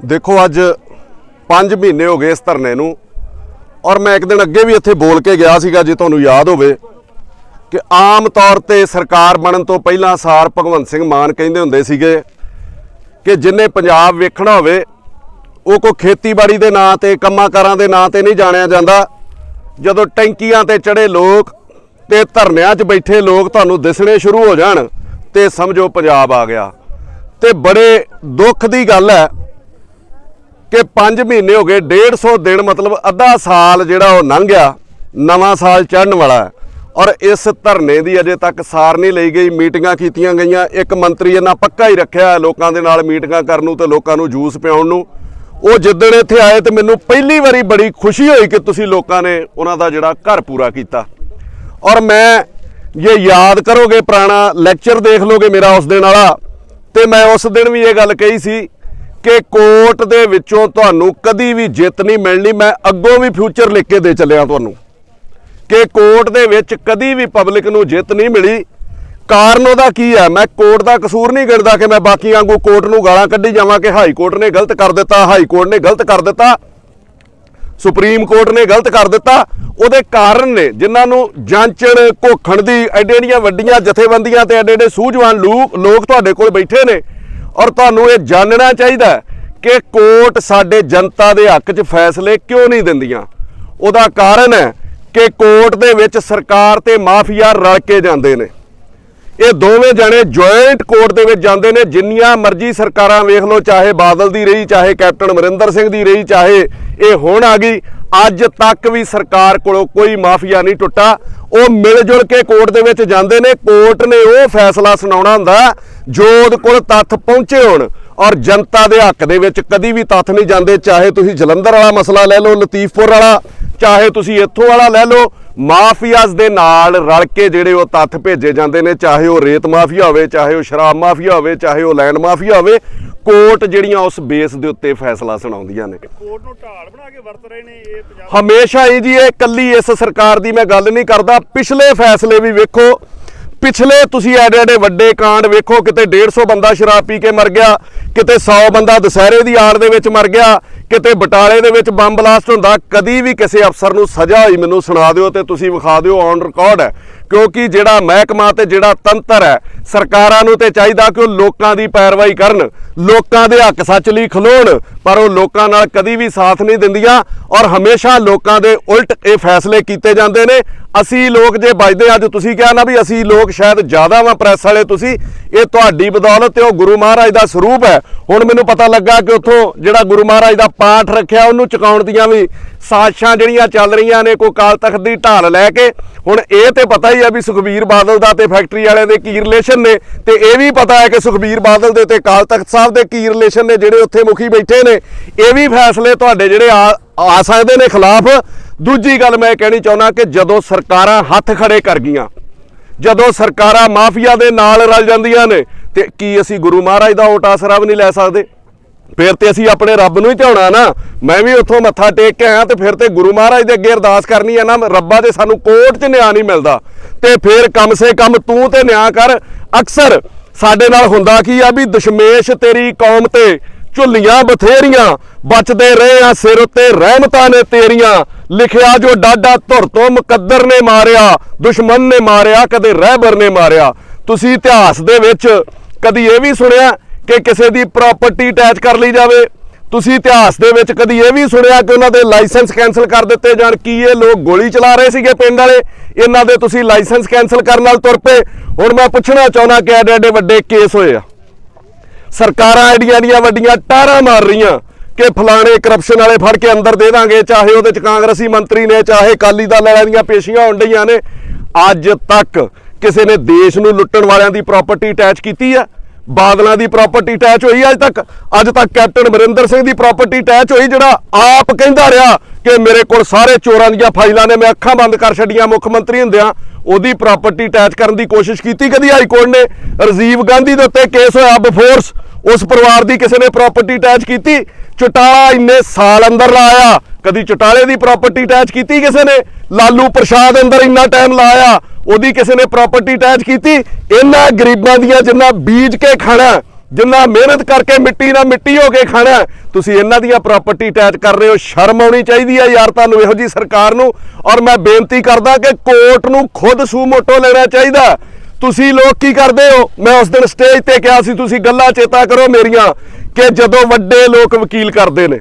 देखो अज 5 महीने हो गए इस धरने नूं और मैं एक दिन अगे भी इत्थे बोल के गया सीगा, जे तुहानूं याद होवे कि आम तौर ते सरकार बनन तो पहलां सार भगवंत सिंह मान कहिंदे हुंदे सीगे कि जिन्हें पंजाब वेखना होवे ਉਹ ਕੋਈ ਖੇਤੀਬਾੜੀ ਦੇ ਨਾਂ ਤੇ ਕੰਮਾਂ ਕਾਰਾਂ ਦੇ ਨਾਂ ਤੇ ਨਹੀਂ ਜਾਣਿਆ ਜਾਂਦਾ। ਜਦੋਂ ਟੈਂਕੀਆਂ ਤੇ ਚੜੇ ਲੋਕ ਤੇ ਧਰਨਿਆਂ 'ਚ ਬੈਠੇ ਲੋਕ ਤੁਹਾਨੂੰ ਦਿਸਣੇ ਸ਼ੁਰੂ ਹੋ ਜਾਣ ਤੇ ਸਮਝੋ ਪੰਜਾਬ ਆ ਗਿਆ। ਤੇ ਬੜੇ ਦੁੱਖ ਦੀ ਗੱਲ ਹੈ ਕਿ 5 ਮਹੀਨੇ ਹੋ ਗਏ, 150 ਦਿਨ मतलब ਅੱਧਾ ਸਾਲ ਜਿਹੜਾ ਉਹ ਲੰਘ ਗਿਆ, ਨਵਾਂ ਸਾਲ ਚੜ੍ਹਨ ਵਾਲਾ ਹੈ ਔਰ ਇਸ ਧਰਨੇ ਦੀ ਅਜੇ ਤੱਕ ਸਾਰ ਨਹੀਂ ਲਈ ਗਈ। ਮੀਟਿੰਗਾਂ ਕੀਤੀਆਂ ਗਈਆਂ, ਇੱਕ ਮੰਤਰੀ ਇਹਨਾਂ ਪੱਕਾ ਹੀ ਰੱਖਿਆ ਲੋਕਾਂ ਦੇ ਨਾਲ ਮੀਟਿੰਗਾਂ ਕਰਨ ਨੂੰ ਤੇ ਲੋਕਾਂ ਨੂੰ ਜੂਸ ਪਿਆਉਣ ਨੂੰ। ਉਹ ਜਿੱਦਣ ਇੱਥੇ ਆਏ ਤੇ ਮੈਨੂੰ ਪਹਿਲੀ ਵਾਰੀ ਬੜੀ ਖੁਸ਼ੀ ਹੋਈ ਕਿ ਤੁਸੀਂ ਲੋਕਾਂ ਨੇ ਉਹਨਾਂ ਦਾ ਜਿਹੜਾ ਘਰ ਪੂਰਾ ਕੀਤਾ। ਔਰ ਮੈਂ ਇਹ ਯਾਦ ਕਰੋਗੇ, ਪੁਰਾਣਾ ਲੈਕਚਰ ਦੇਖ ਲੋਗੇ ਮੇਰਾ ਉਸ ਦਿਨ ਵਾਲਾ, ਤੇ ਮੈਂ ਉਸ ਦਿਨ ਵੀ ਇਹ ਗੱਲ ਕਹੀ ਸੀ ਕਿ ਕੋਰਟ ਦੇ ਵਿੱਚੋਂ ਤੁਹਾਨੂੰ ਕਦੀ ਵੀ ਜਿੱਤ ਨਹੀਂ ਮਿਲਣੀ। ਮੈਂ ਅੱਗੋਂ ਵੀ ਫਿਊਚਰ ਲਿਖ ਕੇ ਦੇ ਚੱਲਿਆ ਤੁਹਾਨੂੰ ਕਿ ਕੋਰਟ ਦੇ ਵਿੱਚ ਕਦੀ ਵੀ ਪਬਲਿਕ ਨੂੰ ਜਿੱਤ ਨਹੀਂ ਮਿਲੀ। ਕਾਰਨ ਉਹਦਾ ਕੀ ਹੈ? मैं कोर्ट का कसूर नहीं गिणदा कि मैं बाकी वांगू कोर्ट नूं गालां कड्ढी जावां कि हाई कोर्ट ने गलत कर दिता, हाई कोर्ट ने गलत कर दिता, सुप्रीम कोर्ट ने गलत कर दिता। ਉਹਦੇ ਕਾਰਨ ਨੇ ਜਿਨ੍ਹਾਂ ਨੂੰ ਜਾਂਚਣ ਘੋਖਣ ਦੀ ਐਡੇ ਐਡੀਆਂ ਵੱਡੀਆਂ ਜਥੇਬੰਦੀਆਂ ਤੇ ਐਡੇ ਐਡੇ ਸੂਝਵਾਨ ਲੋਕ ਤੁਹਾਡੇ ਕੋਲ ਬੈਠੇ ਨੇ। ਔਰ ਤੁਹਾਨੂੰ ਇਹ ਜਾਣਨਾ ਚਾਹੀਦਾ ਕਿ ਕੋਰਟ ਸਾਡੇ ਜਨਤਾ ਦੇ ਹੱਕ 'ਚ ਫੈਸਲੇ ਕਿਉਂ ਨਹੀਂ ਦਿੰਦੀਆਂ। ਉਹਦਾ ਕਾਰਨ ਹੈ ਕਿ ਕੋਰਟ ਦੇ ਵਿੱਚ ਸਰਕਾਰ ਤੇ ਮਾਫੀਆ ਰਲ ਕੇ ਜਾਂਦੇ ਨੇ। ਇਹ ਦੋਵੇਂ ਜਣੇ ਜੁਆਇੰਟ ਕੋਰਟ ਦੇ ਵਿੱਚ ਜਾਂਦੇ ਨੇ। ਜਿੰਨੀਆਂ ਮਰਜ਼ੀ ਸਰਕਾਰਾਂ ਵੇਖ ਲਓ, ਚਾਹੇ ਬਾਦਲ ਦੀ ਰਹੀ, ਚਾਹੇ ਕੈਪਟਨ ਅਮਰਿੰਦਰ ਸਿੰਘ ਦੀ ਰਹੀ, ਚਾਹੇ ਇਹ ਹੁਣ ਆ ਗਈ, ਅੱਜ ਤੱਕ ਵੀ ਸਰਕਾਰ ਕੋਲੋਂ ਕੋਈ ਮਾਫੀਆ ਨਹੀਂ ਟੁੱਟਾ। ਉਹ ਮਿਲ ਜੁਲ ਕੇ ਕੋਰਟ ਦੇ ਵਿੱਚ ਜਾਂਦੇ ਨੇ। ਕੋਰਟ ਨੇ ਉਹ ਫੈਸਲਾ ਸੁਣਾਉਣਾ ਹੁੰਦਾ ਜੋ ਉਹਦੇ ਕੋਲ ਤੱਥ ਪਹੁੰਚੇ ਹੋਣ। ਔਰ ਜਨਤਾ ਦੇ ਹੱਕ ਦੇ ਵਿੱਚ ਕਦੀ ਵੀ ਤੱਥ ਨਹੀਂ ਜਾਂਦੇ। ਚਾਹੇ ਤੁਸੀਂ ਜਲੰਧਰ ਵਾਲਾ ਮਸਲਾ ਲੈ ਲਓ, ਲਤੀਫਪੁਰ ਵਾਲਾ, ਚਾਹੇ ਤੁਸੀਂ ਇੱਥੋਂ ਵਾਲਾ ਲੈ ਲਓ, ਮਾਫੀਆਜ਼ ਦੇ ਨਾਲ ਰਲ ਕੇ ਜਿਹੜੇ ਉਹ ਤੱਥ ਭੇਜੇ ਜਾਂਦੇ ਨੇ। ਚਾਹੇ ਉਹ ਰੇਤ ਮਾਫੀਆ ਹੋਵੇ, ਚਾਹੇ ਉਹ ਸ਼ਰਾਬ ਮਾਫੀਆ ਹੋਵੇ, ਚਾਹੇ ਉਹ ਲੈਂਡ ਮਾਫੀਆ ਹੋਵੇ, ਕੋਰਟ ਜਿਹੜੀਆਂ ਉਸ ਬੇਸ ਦੇ ਉੱਤੇ ਫੈਸਲਾ ਸੁਣਾਉਂਦੀਆਂ ਨੇ। ਕੋਰਟ ਨੂੰ ਢਾਲ ਬਣਾ ਕੇ ਵਰਤ ਰਹੇ ਨੇ ਇਹ ਪੰਜਾਬ ਹਮੇਸ਼ਾ ਹੀ ਜੀ। ਇਹ ਕੱਲੀ ਇਸ ਸਰਕਾਰ ਦੀ ਮੈਂ ਗੱਲ ਨਹੀਂ ਕਰਦਾ, ਪਿਛਲੇ ਫੈਸਲੇ ਵੀ ਵੇਖੋ। ਪਿਛਲੇ ਤੁਸੀਂ ਐਡੇ ਐਡੇ ਵੱਡੇ ਕਾਂਡ ਵੇਖੋ, ਕਿਤੇ 150 ਬੰਦਾ ਸ਼ਰਾਬ ਪੀ ਕੇ ਮਰ ਗਿਆ, ਕਿਤੇ 100 ਬੰਦਾ ਦੁਸਹਿਰੇ ਦੀ ਆੜ ਦੇ ਵਿੱਚ ਮਰ ਗਿਆ, ਕਿਤੇ ਬਟਾਲੇ ਦੇ ਵਿੱਚ ਬੰਬ ਬਲਾਸਟ ਹੁੰਦਾ। ਕਦੀ ਵੀ ਕਿਸੇ ਅਫਸਰ ਨੂੰ ਸਜ਼ਾ ਹੋਈ ਮੈਨੂੰ ਸੁਣਾ ਦਿਓ ਤੇ ਤੁਸੀਂ ਵਿਖਾ ਦਿਓ, ਔਨ ਰਿਕਾਰਡ ਹੈ। ਕਿਉਂਕਿ ਜਿਹੜਾ ਮਹਿਕਮਾ ਤੇ ਜਿਹੜਾ ਤੰਤਰ ਹੈ, ਸਰਕਾਰਾਂ ਨੂੰ ਤੇ ਚਾਹੀਦਾ ਕਿ ਉਹ ਲੋਕਾਂ ਦੀ ਪੈਰਵਾਈ ਕਰਨ, ਲੋਕਾਂ ਦੇ ਹੱਕ ਸੱਚ ਲਈ ਖਲੋਣ, ਪਰ ਉਹ ਲੋਕਾਂ ਨਾਲ ਕਦੀ ਵੀ ਸਾਥ ਨਹੀਂ ਦਿੰਦੀਆਂ ਔਰ ਹਮੇਸ਼ਾ ਲੋਕਾਂ ਦੇ ਉਲਟ ਇਹ ਫੈਸਲੇ ਕੀਤੇ ਜਾਂਦੇ ਨੇ। ਅਸੀਂ ਲੋਕ ਜੇ ਬਚਦੇ, ਅੱਜ ਤੁਸੀਂ ਕਿਹਾ ਨਾ ਵੀ ਅਸੀਂ ਲੋਕ ਸ਼ਾਇਦ ਜ਼ਿਆਦਾ ਵਾਂ ਪ੍ਰੈਸ ਵਾਲੇ, ਤੁਸੀਂ ਇਹ ਤੁਹਾਡੀ ਬਦੌਲਤ ਤੇ ਉਹ ਗੁਰੂ ਮਹਾਰਾਜ ਦਾ ਸਰੂਪ ਹੈ। ਹੁਣ ਮੈਨੂੰ ਪਤਾ ਲੱਗਾ ਕਿ ਉੱਥੋਂ ਜਿਹੜਾ ਗੁਰੂ ਮਹਾਰਾਜ ਦਾ ਪਾਠ ਰੱਖਿਆ ਉਹਨੂੰ ਚੁਕਾਉਣ ਦੀਆਂ ਵੀ ਸਾਜ਼ਿਸ਼ਾਂ ਜਿਹੜੀਆਂ ਚੱਲ ਰਹੀਆਂ ਨੇ, ਕੋਈ ਅਕਾਲ ਤਖਤ ਦੀ ਢਾਲ ਲੈ ਕੇ। ਹੁਣ ਇਹ ਤੇ ਪਤਾ ਹੀ ਹੈ ਵੀ ਸੁਖਬੀਰ ਬਾਦਲ ਦਾ ਤੇ ਫੈਕਟਰੀ ਵਾਲਿਆਂ ਦੇ ਕੀ ਰਿਲੇਸ਼ਨ ਨੇ, ਤੇ ਇਹ ਵੀ ਪਤਾ ਹੈ ਕਿ ਸੁਖਬੀਰ ਬਾਦਲ ਦੇ ਤੇ ਅਕਾਲ ਤਖਤ ਸਾਹਿਬ ਦੇ ਕੀ ਰਿਲੇਸ਼ਨ ਨੇ, ਜਿਹੜੇ ਉੱਥੇ ਮੁਖੀ ਬੈਠੇ ਨੇ। ਇਹ ਵੀ ਫੈਸਲੇ ਤੁਹਾਡੇ ਜਿਹੜੇ ਆ ਸਕਦੇ ਨੇ ਖਿਲਾਫ। ਦੂਜੀ ਗੱਲ ਮੈਂ ਕਹਿਣੀ ਚਾਹੁੰਦਾ ਕਿ ਜਦੋਂ ਸਰਕਾਰਾਂ ਹੱਥ ਖੜੇ ਕਰ ਗਈਆਂ, ਜਦੋਂ ਸਰਕਾਰਾਂ ਮਾਫੀਆ ਦੇ ਨਾਲ ਰਲ ਜਾਂਦੀਆਂ ਨੇ, ਤੇ ਕੀ ਅਸੀਂ ਗੁਰੂ ਮਹਾਰਾਜ ਦਾ ਓਟ ਆਸਰਾ ਵੀ ਨਹੀਂ ਲੈ ਸਕਦੇ? ਫਿਰ ਤੇ ਅਸੀਂ ਆਪਣੇ ਰੱਬ ਨੂੰ ਹੀ ਧਿਆਉਣਾ ਨਾ। ਮੈਂ ਵੀ ਉੱਥੋਂ ਮੱਥਾ ਟੇਕ ਕੇ ਆਇਆ ਤੇ ਫਿਰ ਤੇ ਗੁਰੂ ਮਹਾਰਾਜ ਦੇ ਅੱਗੇ ਅਰਦਾਸ ਕਰਨੀ ਹੈ ਨਾ, ਰੱਬਾ ਜੇ ਸਾਨੂੰ ਕੋਰਟ 'ਚ ਨਿਆਂ ਨਹੀਂ ਮਿਲਦਾ ਤੇ ਫਿਰ ਕਮ ਸੇ ਕਮ ਤੂੰ ਤੇ ਨਿਆਂ ਕਰ। ਅਕਸਰ ਸਾਡੇ ਨਾਲ ਹੁੰਦਾ ਕੀ ਆ ਵੀ ਦਸ਼ਮੇਸ਼ ਤੇਰੀ ਕੌਮ ਤੇ ਝੁੱਲੀਆਂ ਬਥੇਰੀਆਂ, ਬਚਦੇ ਰਹੇ ਆ ਸਿਰ ਉੱਤੇ ਰਹਿਮਤਾਂ ਨੇ ਤੇਰੀਆਂ। ਲਿਖਿਆ ਜੋ ਡਾਡਾ ਧੁਰ ਤੋਂ ਮੁਕੱਦਰ ਨੇ ਮਾਰਿਆ, ਦੁਸ਼ਮਣ ਨੇ ਮਾਰਿਆ, ਕਦੇ ਰਹਿਬਰ ਨੇ ਮਾਰਿਆ। ਤੁਸੀਂ ਇਤਿਹਾਸ ਦੇ ਵਿੱਚ ਕਦੀ ਇਹ ਵੀ ਸੁਣਿਆ ਕਿ ਕਿਸੇ ਦੀ ਪ੍ਰਾਪਰਟੀ ਅਟੈਚ ਕਰ ਲਈ ਜਾਵੇ? ਤੁਸੀਂ ਇਤਿਹਾਸ ਦੇ ਵਿੱਚ ਕਦੀ ਇਹ ਵੀ ਸੁਣਿਆ ਕਿ ਉਹਨਾਂ ਦੇ ਲਾਇਸੈਂਸ ਕੈਂਸਲ ਕਰ ਦਿੱਤੇ ਜਾਣ? ਕੀ ਇਹ ਲੋਕ ਗੋਲੀ ਚਲਾ ਰਹੇ ਸੀਗੇ ਪਿੰਡ ਵਾਲੇ, ਇਹਨਾਂ ਦੇ ਤੁਸੀਂ ਲਾਇਸੈਂਸ ਕੈਂਸਲ ਕਰਨ ਨਾਲ ਤੁਰ ਪਏ? ਹੁਣ ਮੈਂ ਪੁੱਛਣਾ ਚਾਹੁੰਦਾ ਕਿ ਐਡੇ ਐਡੇ ਵੱਡੇ ਕੇਸ ਹੋਏ ਆ, ਸਰਕਾਰਾਂ ਐਡੀਆਂ ਐਡੀਆਂ ਵੱਡੀਆਂ ਟਾਰਾਂ ਮਾਰ ਰਹੀਆਂ ਕਿ ਫਲਾਣੇ ਕਰਪਸ਼ਨ ਵਾਲੇ ਫੜ ਕੇ ਅੰਦਰ ਦੇ ਦਾਂਗੇ, ਚਾਹੇ ਉਹਦੇ ਚ ਕਾਂਗਰਸੀ ਮੰਤਰੀ ਨੇ, ਚਾਹੇ ਅਕਾਲੀ ਦਲ ਵਾਲਿਆਂ ਦੀਆਂ ਪੇਸ਼ੀਆਂ ਹੋਣ ਡਈਆਂ ਨੇ। ਅੱਜ ਤੱਕ ਕਿਸੇ ਨੇ ਦੇਸ਼ ਨੂੰ ਲੁੱਟਣ ਵਾਲਿਆਂ ਦੀ ਪ੍ਰਾਪਰਟੀ ਅਟੈਚ ਕੀਤੀ ਆ? ਬਾਦਲਾਂ ਦੀ ਪ੍ਰਾਪਰਟੀ ਅਟੈਚ ਹੋਈ ਅੱਜ ਤੱਕ ਕੈਪਟਨ ਅਮਰਿੰਦਰ ਸਿੰਘ ਦੀ ਪ੍ਰਾਪਰਟੀ ਅਟੈਚ ਹੋਈ, ਜਿਹੜਾ ਆਪ ਕਹਿੰਦਾ ਰਿਹਾ ਕਿ ਮੇਰੇ ਕੋਲ ਸਾਰੇ ਚੋਰਾਂ ਦੀਆਂ ਫਾਈਲਾਂ ਨੇ, ਮੈਂ ਅੱਖਾਂ ਬੰਦ ਕਰ ਛੱਡੀਆਂ ਮੁੱਖ ਮੰਤਰੀ ਹੁੰਦਿਆਂ। ਉਹਦੀ ਪ੍ਰਾਪਰਟੀ ਅਟੈਚ ਕਰਨ ਦੀ ਕੋਸ਼ਿਸ਼ ਕੀਤੀ ਕਦੀ ਹਾਈ ਕੋਰਟ ਨੇ? ਰਾਜੀਵ ਗਾਂਧੀ ਦੇ ਉੱਤੇ ਕੇਸ ਹੋਇਆ ਬਫੋਰਸ, ਉਸ ਪਰਿਵਾਰ ਦੀ ਕਿਸੇ ਨੇ ਪ੍ਰਾਪਰਟੀ ਅਟੈਚ ਕੀਤੀ? ਚੌਟਾਲਾ ਇੰਨੇ ਸਾਲ ਅੰਦਰ ਲਾਇਆ, ਕਦੀ ਚੌਟਾਲੇ ਦੀ ਪ੍ਰਾਪਰਟੀ ਅਟੈਚ ਕੀਤੀ ਕਿਸੇ ਨੇ? ਲਾਲੂ ਪ੍ਰਸ਼ਾਦ ਅੰਦਰ ਇੰਨਾ ਟਾਈਮ ਲਾਇਆ, ਉਹਦੀ ਕਿਸੇ ਨੇ ਪ੍ਰਾਪਰਟੀ ਅਟੈਚ ਕੀਤੀ? ਇਹਨਾਂ ਗਰੀਬਾਂ ਦੀਆਂ ਜਿੰਨਾ ਬੀਜ ਕੇ ਖਾਣਾ ਜਿੰਨਾ ਮਿਹਨਤ ਕਰਕੇ ਮਿੱਟੀ ਨਾਲ ਮਿੱਟੀ ਹੋ ਕੇ ਖਾਣਾ, ਤੁਸੀਂ ਇਹਨਾਂ ਦੀਆਂ ਪ੍ਰਾਪਰਟੀ ਅਟੈਚ ਕਰ ਰਹੇ ਹੋ। ਸ਼ਰਮ ਆਉਣੀ ਚਾਹੀਦੀ ਹੈ ਯਾਰ ਤੁਹਾਨੂੰ ਇਹੋ ਜੀ ਸਰਕਾਰ ਨੂੰ। ਔਰ ਮੈਂ ਬੇਨਤੀ ਕਰਦਾ ਕਿ ਕੋਰਟ ਨੂੰ ਖੁਦ ਸੂ ਮੋਟੋ ਲੈਣਾ ਚਾਹੀਦਾ। ਤੁਸੀਂ ਲੋਕ ਕੀ ਕਰਦੇ ਹੋ? ਮੈਂ ਉਸ ਦਿਨ ਸਟੇਜ ਤੇ ਕਿਹਾ ਸੀ, ਤੁਸੀਂ ਗੱਲਾਂ ਚੇਤਾ ਕਰੋ ਮੇਰੀਆਂ, ਕਿ ਜਦੋਂ ਵੱਡੇ ਲੋਕ ਵਕੀਲ ਕਰਦੇ ਨੇ,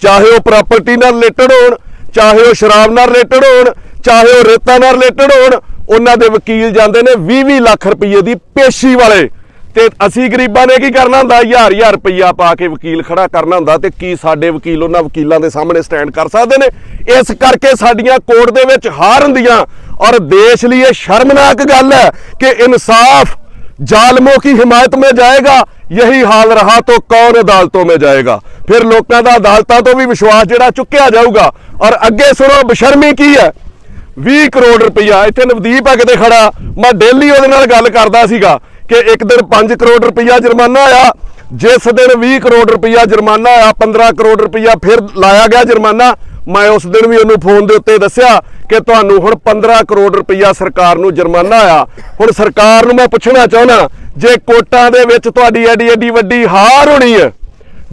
ਚਾਹੇ ਉਹ ਪ੍ਰਾਪਰਟੀ ਨਾਲ ਰਿਲੇਟਡ ਹੋਣ, ਚਾਹੇ ਉਹ ਸ਼ਰਾਬ ਨਾਲ ਰਿਲੇਟਡ ਹੋਣ, ਚਾਹੇ ਉਹ ਰੇਤਾ ਨਾਲ ਰਿਲੇਟਡ ਹੋਣ, ਉਹਨਾਂ ਦੇ ਵਕੀਲ ਜਾਂਦੇ ਨੇ 20-20 ਲੱਖ ਰੁਪਏ ਦੀ ਪੇਸ਼ੀ ਵਾਲੇ। ਤੇ ਅਸੀਂ ਗਰੀਬਾਂ ਨੇ ਕੀ ਕਰਨਾ ਹੁੰਦਾ? 1000-1000 ਰੁਪਈਆ ਪਾ ਕੇ ਵਕੀਲ ਖੜਾ ਕਰਨਾ ਹੁੰਦਾ। ਤੇ ਕੀ ਸਾਡੇ ਵਕੀਲ ਉਹਨਾਂ ਵਕੀਲਾਂ ਦੇ ਸਾਹਮਣੇ ਸਟੈਂਡ ਕਰ ਸਕਦੇ ਨੇ? ਇਸ ਕਰਕੇ ਸਾਡੀਆਂ ਕੋਰਟ ਦੇ ਵਿੱਚ ਹਾਰ ਹੁੰਦੀਆਂ। ਔਰ ਦੇਸ਼ ਲਈ ਇਹ ਸ਼ਰਮਨਾਕ ਗੱਲ ਹੈ ਕਿ ਇਨਸਾਫ जालिमों की हिमायत में जाएगा, यही हाल रहा तो कौन अदालतों में जाएगा। फिर लोगों का अदालतों तो भी विश्वास जिहड़ा चुक्या जाऊगा। और अगे सुनो बेशर्मी की है, 20 करोड़ रुपया इत्थे नवदीप है किते खड़ा, मैं डेली उहदे नाल गल करदा सीगा कि एक दिन 5 करोड़ रुपया जुर्माना आया, जिस दिन 20 करोड़ रुपया जुर्माना आया, 15 करोड़ रुपया फिर लाया गया जुर्माना। मैं उस दिन भी उन्होंने फोन के उत्ते दस्या कि तुहानू हुण 15 करोड़ रुपया सरकार नू जुर्माना आया। हुण सरकार नू मैं पुछना चाहना, जे कोर्टां दे विच तुहाडी एडी एडी वड्डी हार होनी है,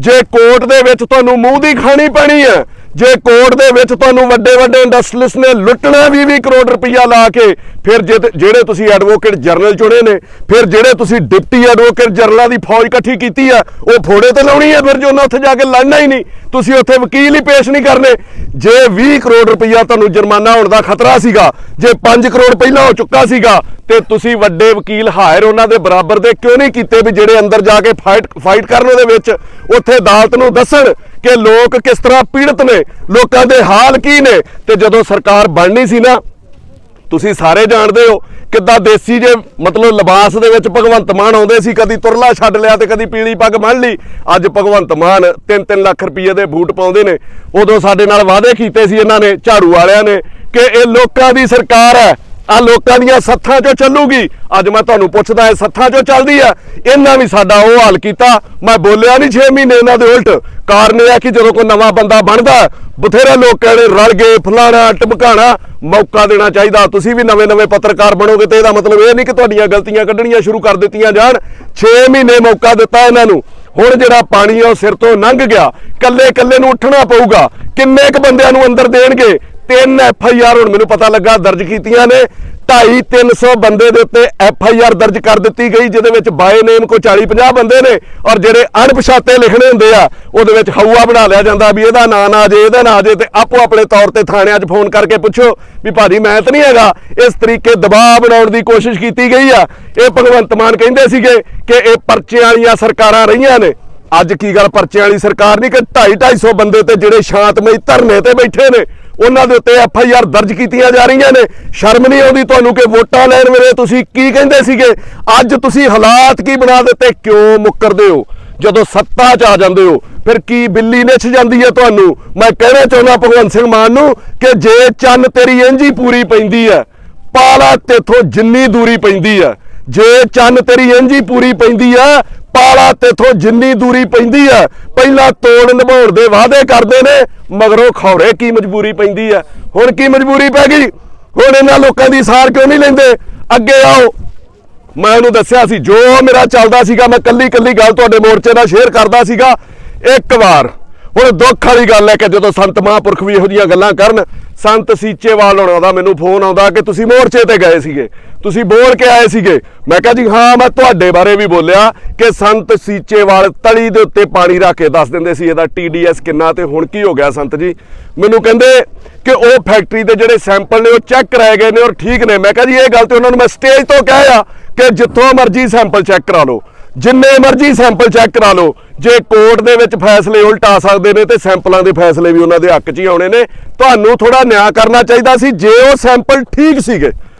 जे कोर्ट दे विच तुहानू मूंह दी खानी पैनी है, जे कोर्ट दे विच तुहानू वड्डे वड्डे इंडस्ट्रीलिस्ट ने लुटना 20-20 करोड़ रुपया ला के, फिर ਜਿਹੜੇ ਤੁਸੀਂ ਐਡਵੋਕੇਟ ਜਨਰਲ ਚੁਣੇ ਨੇ, ਫਿਰ ਜਿਹੜੇ ਤੁਸੀਂ ਡਿਪਟੀ ਐਡਵੋਕੇਟ ਜਨਰਲਾਂ ਦੀ ਫੌਜ ਇਕੱਠੀ ਕੀਤੀ ਆ, ਉਹ ਫੋੜੇ ਤੇ ਲਾਉਣੀ ਹੈ। ਫਿਰ ਜੋ ਉਹਨਾਂ ਉੱਥੇ ਜਾ ਕੇ ਲੜਨਾ ਹੀ ਨਹੀਂ, ਤੁਸੀਂ ਉੱਥੇ ਵਕੀਲ ਹੀ ਪੇਸ਼ ਨਹੀਂ ਕਰਨੇ। ਜੇ 20 ਕਰੋੜ ਰੁਪਇਆ ਤੁਹਾਨੂੰ ਜੁਰਮਾਨਾ ਹੋਣ ਦਾ ਖਤਰਾ ਸੀਗਾ, ਜੇ 5 ਕਰੋੜ ਪਹਿਲਾਂ ਹੋ ਚੁੱਕਾ ਸੀਗਾ, ਤੇ ਤੁਸੀਂ ਵੱਡੇ ਵਕੀਲ ਹਾਇਰ ਉਹਨਾਂ ਦੇ ਬਰਾਬਰ ਦੇ ਕਿਉਂ ਨਹੀਂ ਕੀਤੇ ਵੀ ਜਿਹੜੇ ਅੰਦਰ ਜਾ ਕੇ ਫਾਈਟ ਕਰਨ ਉਹਦੇ ਵਿੱਚ, ਉੱਥੇ ਅਦਾਲਤ ਨੂੰ ਦੱਸਣ ਕਿ ਲੋਕ ਕਿਸ ਤਰ੍ਹਾਂ ਪੀੜਤ ਨੇ, ਲੋਕਾਂ ਦੇ ਹਾਲ ਕੀ ਨੇ। ਤੇ ਜਦੋਂ ਸਰਕਾਰ ਬਣਨੀ ਸੀ ਨਾ, ਤੁਸੀਂ ਸਾਰੇ ਜਾਣਦੇ ਹੋ ਕਿੱਦਾਂ ਦੇਸੀ ਜੇ ਮਤਲਬ ਲਿਬਾਸ ਦੇ ਵਿੱਚ ਭਗਵੰਤ ਮਾਨ ਆਉਂਦੇ ਸੀ, ਕਦੀ ਤੁਰਲਾ ਛੱਡ ਲਿਆ ਤੇ ਕਦੀ ਪੀਲੀ ਪੱਗ ਬੰਨ੍ਹ ਲਈ। ਅੱਜ ਭਗਵੰਤ ਮਾਨ 3-3 ਲੱਖ ਰੁਪਏ ਦੇ ਬੂਟ ਪਾਉਂਦੇ ਨੇ। ਉਦੋਂ ਸਾਡੇ ਨਾਲ ਵਾਅਦੇ ਕੀਤੇ ਸੀ ਇਹਨਾਂ ਨੇ, ਝਾੜੂ ਵਾਲਿਆਂ ਨੇ, ਕਿ ਇਹ ਲੋਕਾਂ ਦੀ ਸਰਕਾਰ ਹੈ, ਆ ਲੋਕਾਂ ਦੀਆਂ ਸੱਥਾਂ ਚੋਂ ਚੱਲੂਗੀ। ਅੱਜ ਮੈਂ ਤੁਹਾਨੂੰ ਪੁੱਛਦਾ, ਇਹ ਸੱਥਾਂ ਚੋਂ ਚੱਲਦੀ ਆ? ਇਹਨਾਂ ਵੀ ਸਾਡਾ ਉਹ ਹਾਲ ਕੀਤਾ। ਮੈਂ ਬੋਲਿਆ ਨਹੀਂ 6 ਮਹੀਨੇ ਇਹਨਾਂ ਦੇ ਉਲਟ। ਕਾਰਨ ਇਹ ਹੈ ਕਿ ਜਦੋਂ ਕੋਈ ਨਵਾਂ ਬੰਦਾ ਬਣਦਾ, ਬਥੇਰੇ ਲੋਕ ਕਹਿੰਦੇ ਰਲ ਗਏ, ਫਲਾਣਾ ਟਮਕਾਣਾ, ਮੌਕਾ ਦੇਣਾ ਚਾਹੀਦਾ। ਤੁਸੀਂ ਵੀ ਨਵੇਂ ਪੱਤਰਕਾਰ ਬਣੋਗੇ ਤੇ ਇਹਦਾ ਮਤਲਬ ਇਹ ਨਹੀਂ ਕਿ ਤੁਹਾਡੀਆਂ ਗਲਤੀਆਂ ਕੱਢਣੀਆਂ ਸ਼ੁਰੂ ਕਰ ਦਿੱਤੀਆਂ ਜਾਣ। 6 ਮਹੀਨੇ ਮੌਕਾ ਦਿੱਤਾ ਇਹਨਾਂ ਨੂੰ। ਹੁਣ ਜਿਹੜਾ ਪਾਣੀ ਆ ਉਹ ਸਿਰ ਤੋਂ ਲੰਘ ਗਿਆ, ਕੱਲੇ ਨੂੰ ਉੱਠਣਾ ਪਊਗਾ। ਕਿੰਨੇ ਕੁ ਬੰਦਿਆਂ ਨੂੰ ਅੰਦਰ ਦੇਣਗੇ? 3 FIR ਹੁਣ ਮੈਨੂੰ ਪਤਾ ਲੱਗਾ ਦਰਜ ਕੀਤੀਆਂ ਨੇ। 250-300 ਬੰਦੇ ਦੇ ਉੱਤੇ FIR ਦਰਜ ਕਰ ਦਿੱਤੀ ਗਈ, ਜਿਹਦੇ ਵਿੱਚ ਬਾਏ ਨੇਮ ਕੋਈ 40-50 ਬੰਦੇ ਨੇ। ਔਰ ਜਿਹੜੇ ਅਣਪਛਾਤੇ ਲਿਖਣੇ ਹੁੰਦੇ ਆ, ਉਹਦੇ ਵਿੱਚ ਹਊਆ ਬਣਾ ਲਿਆ ਜਾਂਦਾ ਵੀ ਇਹਦਾ ਨਾਂ ਨਾ ਆ ਜੇ, ਇਹਦਾ ਨਾ ਆ ਜੇ, ਤੇ ਆਪੋ ਆਪਣੇ ਤੌਰ ਤੇ ਥਾਣਿਆਂ 'ਚ ਫੋਨ ਕਰਕੇ ਪੁੱਛੋ ਵੀ ਭਾਜੀ ਮੈਂ ਤਾਂ ਨਹੀਂ ਹੈਗਾ। ਇਸ ਤਰੀਕੇ ਦਬਾਅ ਬਣਾਉਣ ਦੀ ਕੋਸ਼ਿਸ਼ ਕੀਤੀ ਗਈ ਆ। ਇਹ ਭਗਵੰਤ ਮਾਨ ਕਹਿੰਦੇ ਸੀਗੇ ਕਿ ਇਹ ਪਰਚਿਆਂ ਵਾਲੀਆਂ ਸਰਕਾਰਾਂ ਰਹੀਆਂ ਨੇ। ਅੱਜ ਕੀ ਗੱਲ ਪਰਚਿਆਂ ਵਾਲੀ ਸਰਕਾਰ ਨਹੀਂ ਕਿ 250-250 ਬੰਦੇ ਤੇ ਜਿਹੜੇ ਸ਼ਾਂਤਮਈ ਧਰਨੇ ਤੇ ਬੈਠੇ ਨੇ, ਉਹਨਾਂ ਦੇ ਉੱਤੇ FIR ਦਰਜ ਕੀਤੀਆਂ ਜਾ ਰਹੀਆਂ ਨੇ। ਸ਼ਰਮ ਨਹੀਂ ਆਉਂਦੀ ਤੁਹਾਨੂੰ ਕਿ ਵੋਟਾਂ ਲੈਣ ਵੇਲੇ ਤੁਸੀਂ ਕੀ ਕਹਿੰਦੇ ਸੀਗੇ? ਅੱਜ ਤੁਸੀਂ ਹਾਲਾਤ ਕੀ ਬਣਾ ਦਿੱਤੇ? ਕਿਉਂ ਮੁੱਕਰਦੇ ਹੋ? ਜਦੋਂ ਸੱਤਾ 'ਚ ਆ ਜਾਂਦੇ ਹੋ ਫਿਰ ਕੀ ਬਿੱਲੀ ਨਿੱਛ ਜਾਂਦੀ ਹੈ ਤੁਹਾਨੂੰ? ਮੈਂ ਕਹਿਣਾ ਚਾਹੁੰਦਾ ਭਗਵੰਤ ਸਿੰਘ ਮਾਨ ਨੂੰ ਕਿ ਜੇ ਚੰਨ ਤੇਰੀ ਇੰਜੀ ਪੂਰੀ ਪੈਂਦੀ ਹੈ, ਪਾਲਾ ਤੇਥੋਂ ਜਿੰਨੀ ਦੂਰੀ ਪੈਂਦੀ ਹੈ। ਜੇ ਚੰਨ ਤੇਰੀ ਇੰਜੀ ਪੂਰੀ ਪੈਂਦੀ ਹੈ, ਪਾਲਾ ਤੇਥੋਂ ਜਿੰਨੀ ਦੂਰੀ ਪੈਂਦੀ ਹੈ। ਪਹਿਲਾਂ ਤੋੜ ਨਿਭਾਉਣ ਦੇ ਵਾਅਦੇ ਕਰਦੇ ਨੇ, ਮਗਰੋਂ ਖੌਰੇ ਕੀ ਮਜਬੂਰੀ ਪੈਂਦੀ ਹੈ। ਹੁਣ ਕੀ ਮਜਬੂਰੀ ਪੈ ਗਈ? ਹੁਣ ਇਹਨਾਂ ਲੋਕਾਂ ਦੀ ਸਾਰ ਕਿਉਂ ਨਹੀਂ ਲੈਂਦੇ? ਅੱਗੇ ਆਓ। ਮੈਂ ਉਹਨੂੰ ਦੱਸਿਆ ਸੀ ਜੋ ਮੇਰਾ ਚੱਲਦਾ ਸੀਗਾ, ਮੈਂ ਕੱਲੀ ਗੱਲ ਤੁਹਾਡੇ ਮੋਰਚੇ ਨਾਲ ਸ਼ੇਅਰ ਕਰਦਾ ਸੀਗਾ। ਇੱਕ ਵਾਰ ਹੁਣ ਦੁੱਖ ਵਾਲੀ ਗੱਲ ਹੈ ਕਿ ਜਦੋਂ ਸੰਤ ਮਹਾਂਪੁਰਖ ਵੀ ਇਹੋ ਜਿਹੀਆਂ ਗੱਲਾਂ ਕਰਨ, ਸੰਤ ਸੀਚੇਵਾਲ ਹੋਣਾ ਦਾ ਮੈਨੂੰ ਫੋਨ ਆਉਂਦਾ ਕਿ ਤੁਸੀਂ ਮੋਰਚੇ ਤੇ ਗਏ ਸੀਗੇ, ਤੁਸੀਂ ਬੋਲ ਕੇ ਆਏ ਸੀਗੇ। ਮੈਂ ਕਿਹਾ ਜੀ ਹਾਂ, ਮੈਂ ਤੁਹਾਡੇ ਬਾਰੇ ਵੀ ਬੋਲਿਆ ਕਿ ਸੰਤ ਸੀਚੇਵਾਲ ਤਲੀ ਦੇ ਉੱਤੇ ਪਾਣੀ ਰੱਖ ਕੇ ਦੱਸ ਦਿੰਦੇ ਸੀ ਇਹਦਾ TDS ਕਿੰਨਾ, ਤੇ ਹੁਣ ਕੀ ਹੋ ਗਿਆ ਸੰਤ ਜੀ? ਮੈਨੂੰ ਕਹਿੰਦੇ ਕਿ ਉਹ ਫੈਕਟਰੀ ਦੇ ਜਿਹੜੇ ਸੈਂਪਲ ਨੇ ਉਹ ਚੈੱਕ ਕਰਾਏ ਗਏ ਨੇ ਔਰ ਠੀਕ ਨੇ। ਮੈਂ ਕਿਹਾ ਜੀ ਇਹ ਗੱਲ ਤੇ ਉਹਨਾਂ ਨੂੰ ਮੈਂ ਸਟੇਜ ਤੋਂ ਕਹਿਆ ਕਿ ਜਿੱਥੋਂ ਮਰਜ਼ੀ ਸੈਂਪਲ ਚੈੱਕ ਕਰਾ ਲਓ, ਜਿੰਨੇ ਮਰਜ਼ੀ ਸੈਂਪਲ ਚੈੱਕ ਕਰਾ ਲਓ। ਜੇ ਕੋਰਟ ਦੇ ਵਿੱਚ ਫੈਸਲੇ ਉਲਟ ਆ ਸਕਦੇ ਨੇ ਤੇ ਸੈਂਪਲਾਂ ਦੇ ਫੈਸਲੇ ਵੀ ਉਹਨਾਂ ਦੇ ਹੱਕ 'ਚ ਹੀ ਆਉਣੇ ਨੇ। ਤੁਹਾਨੂੰ ਥੋੜਾ ਨਿਆਂ ਕਰਨਾ ਚਾਹੀਦਾ ਸੀ। ਜੇ ਉਹ ਸੈਂਪਲ ਠੀਕ ਸੀਗੇ,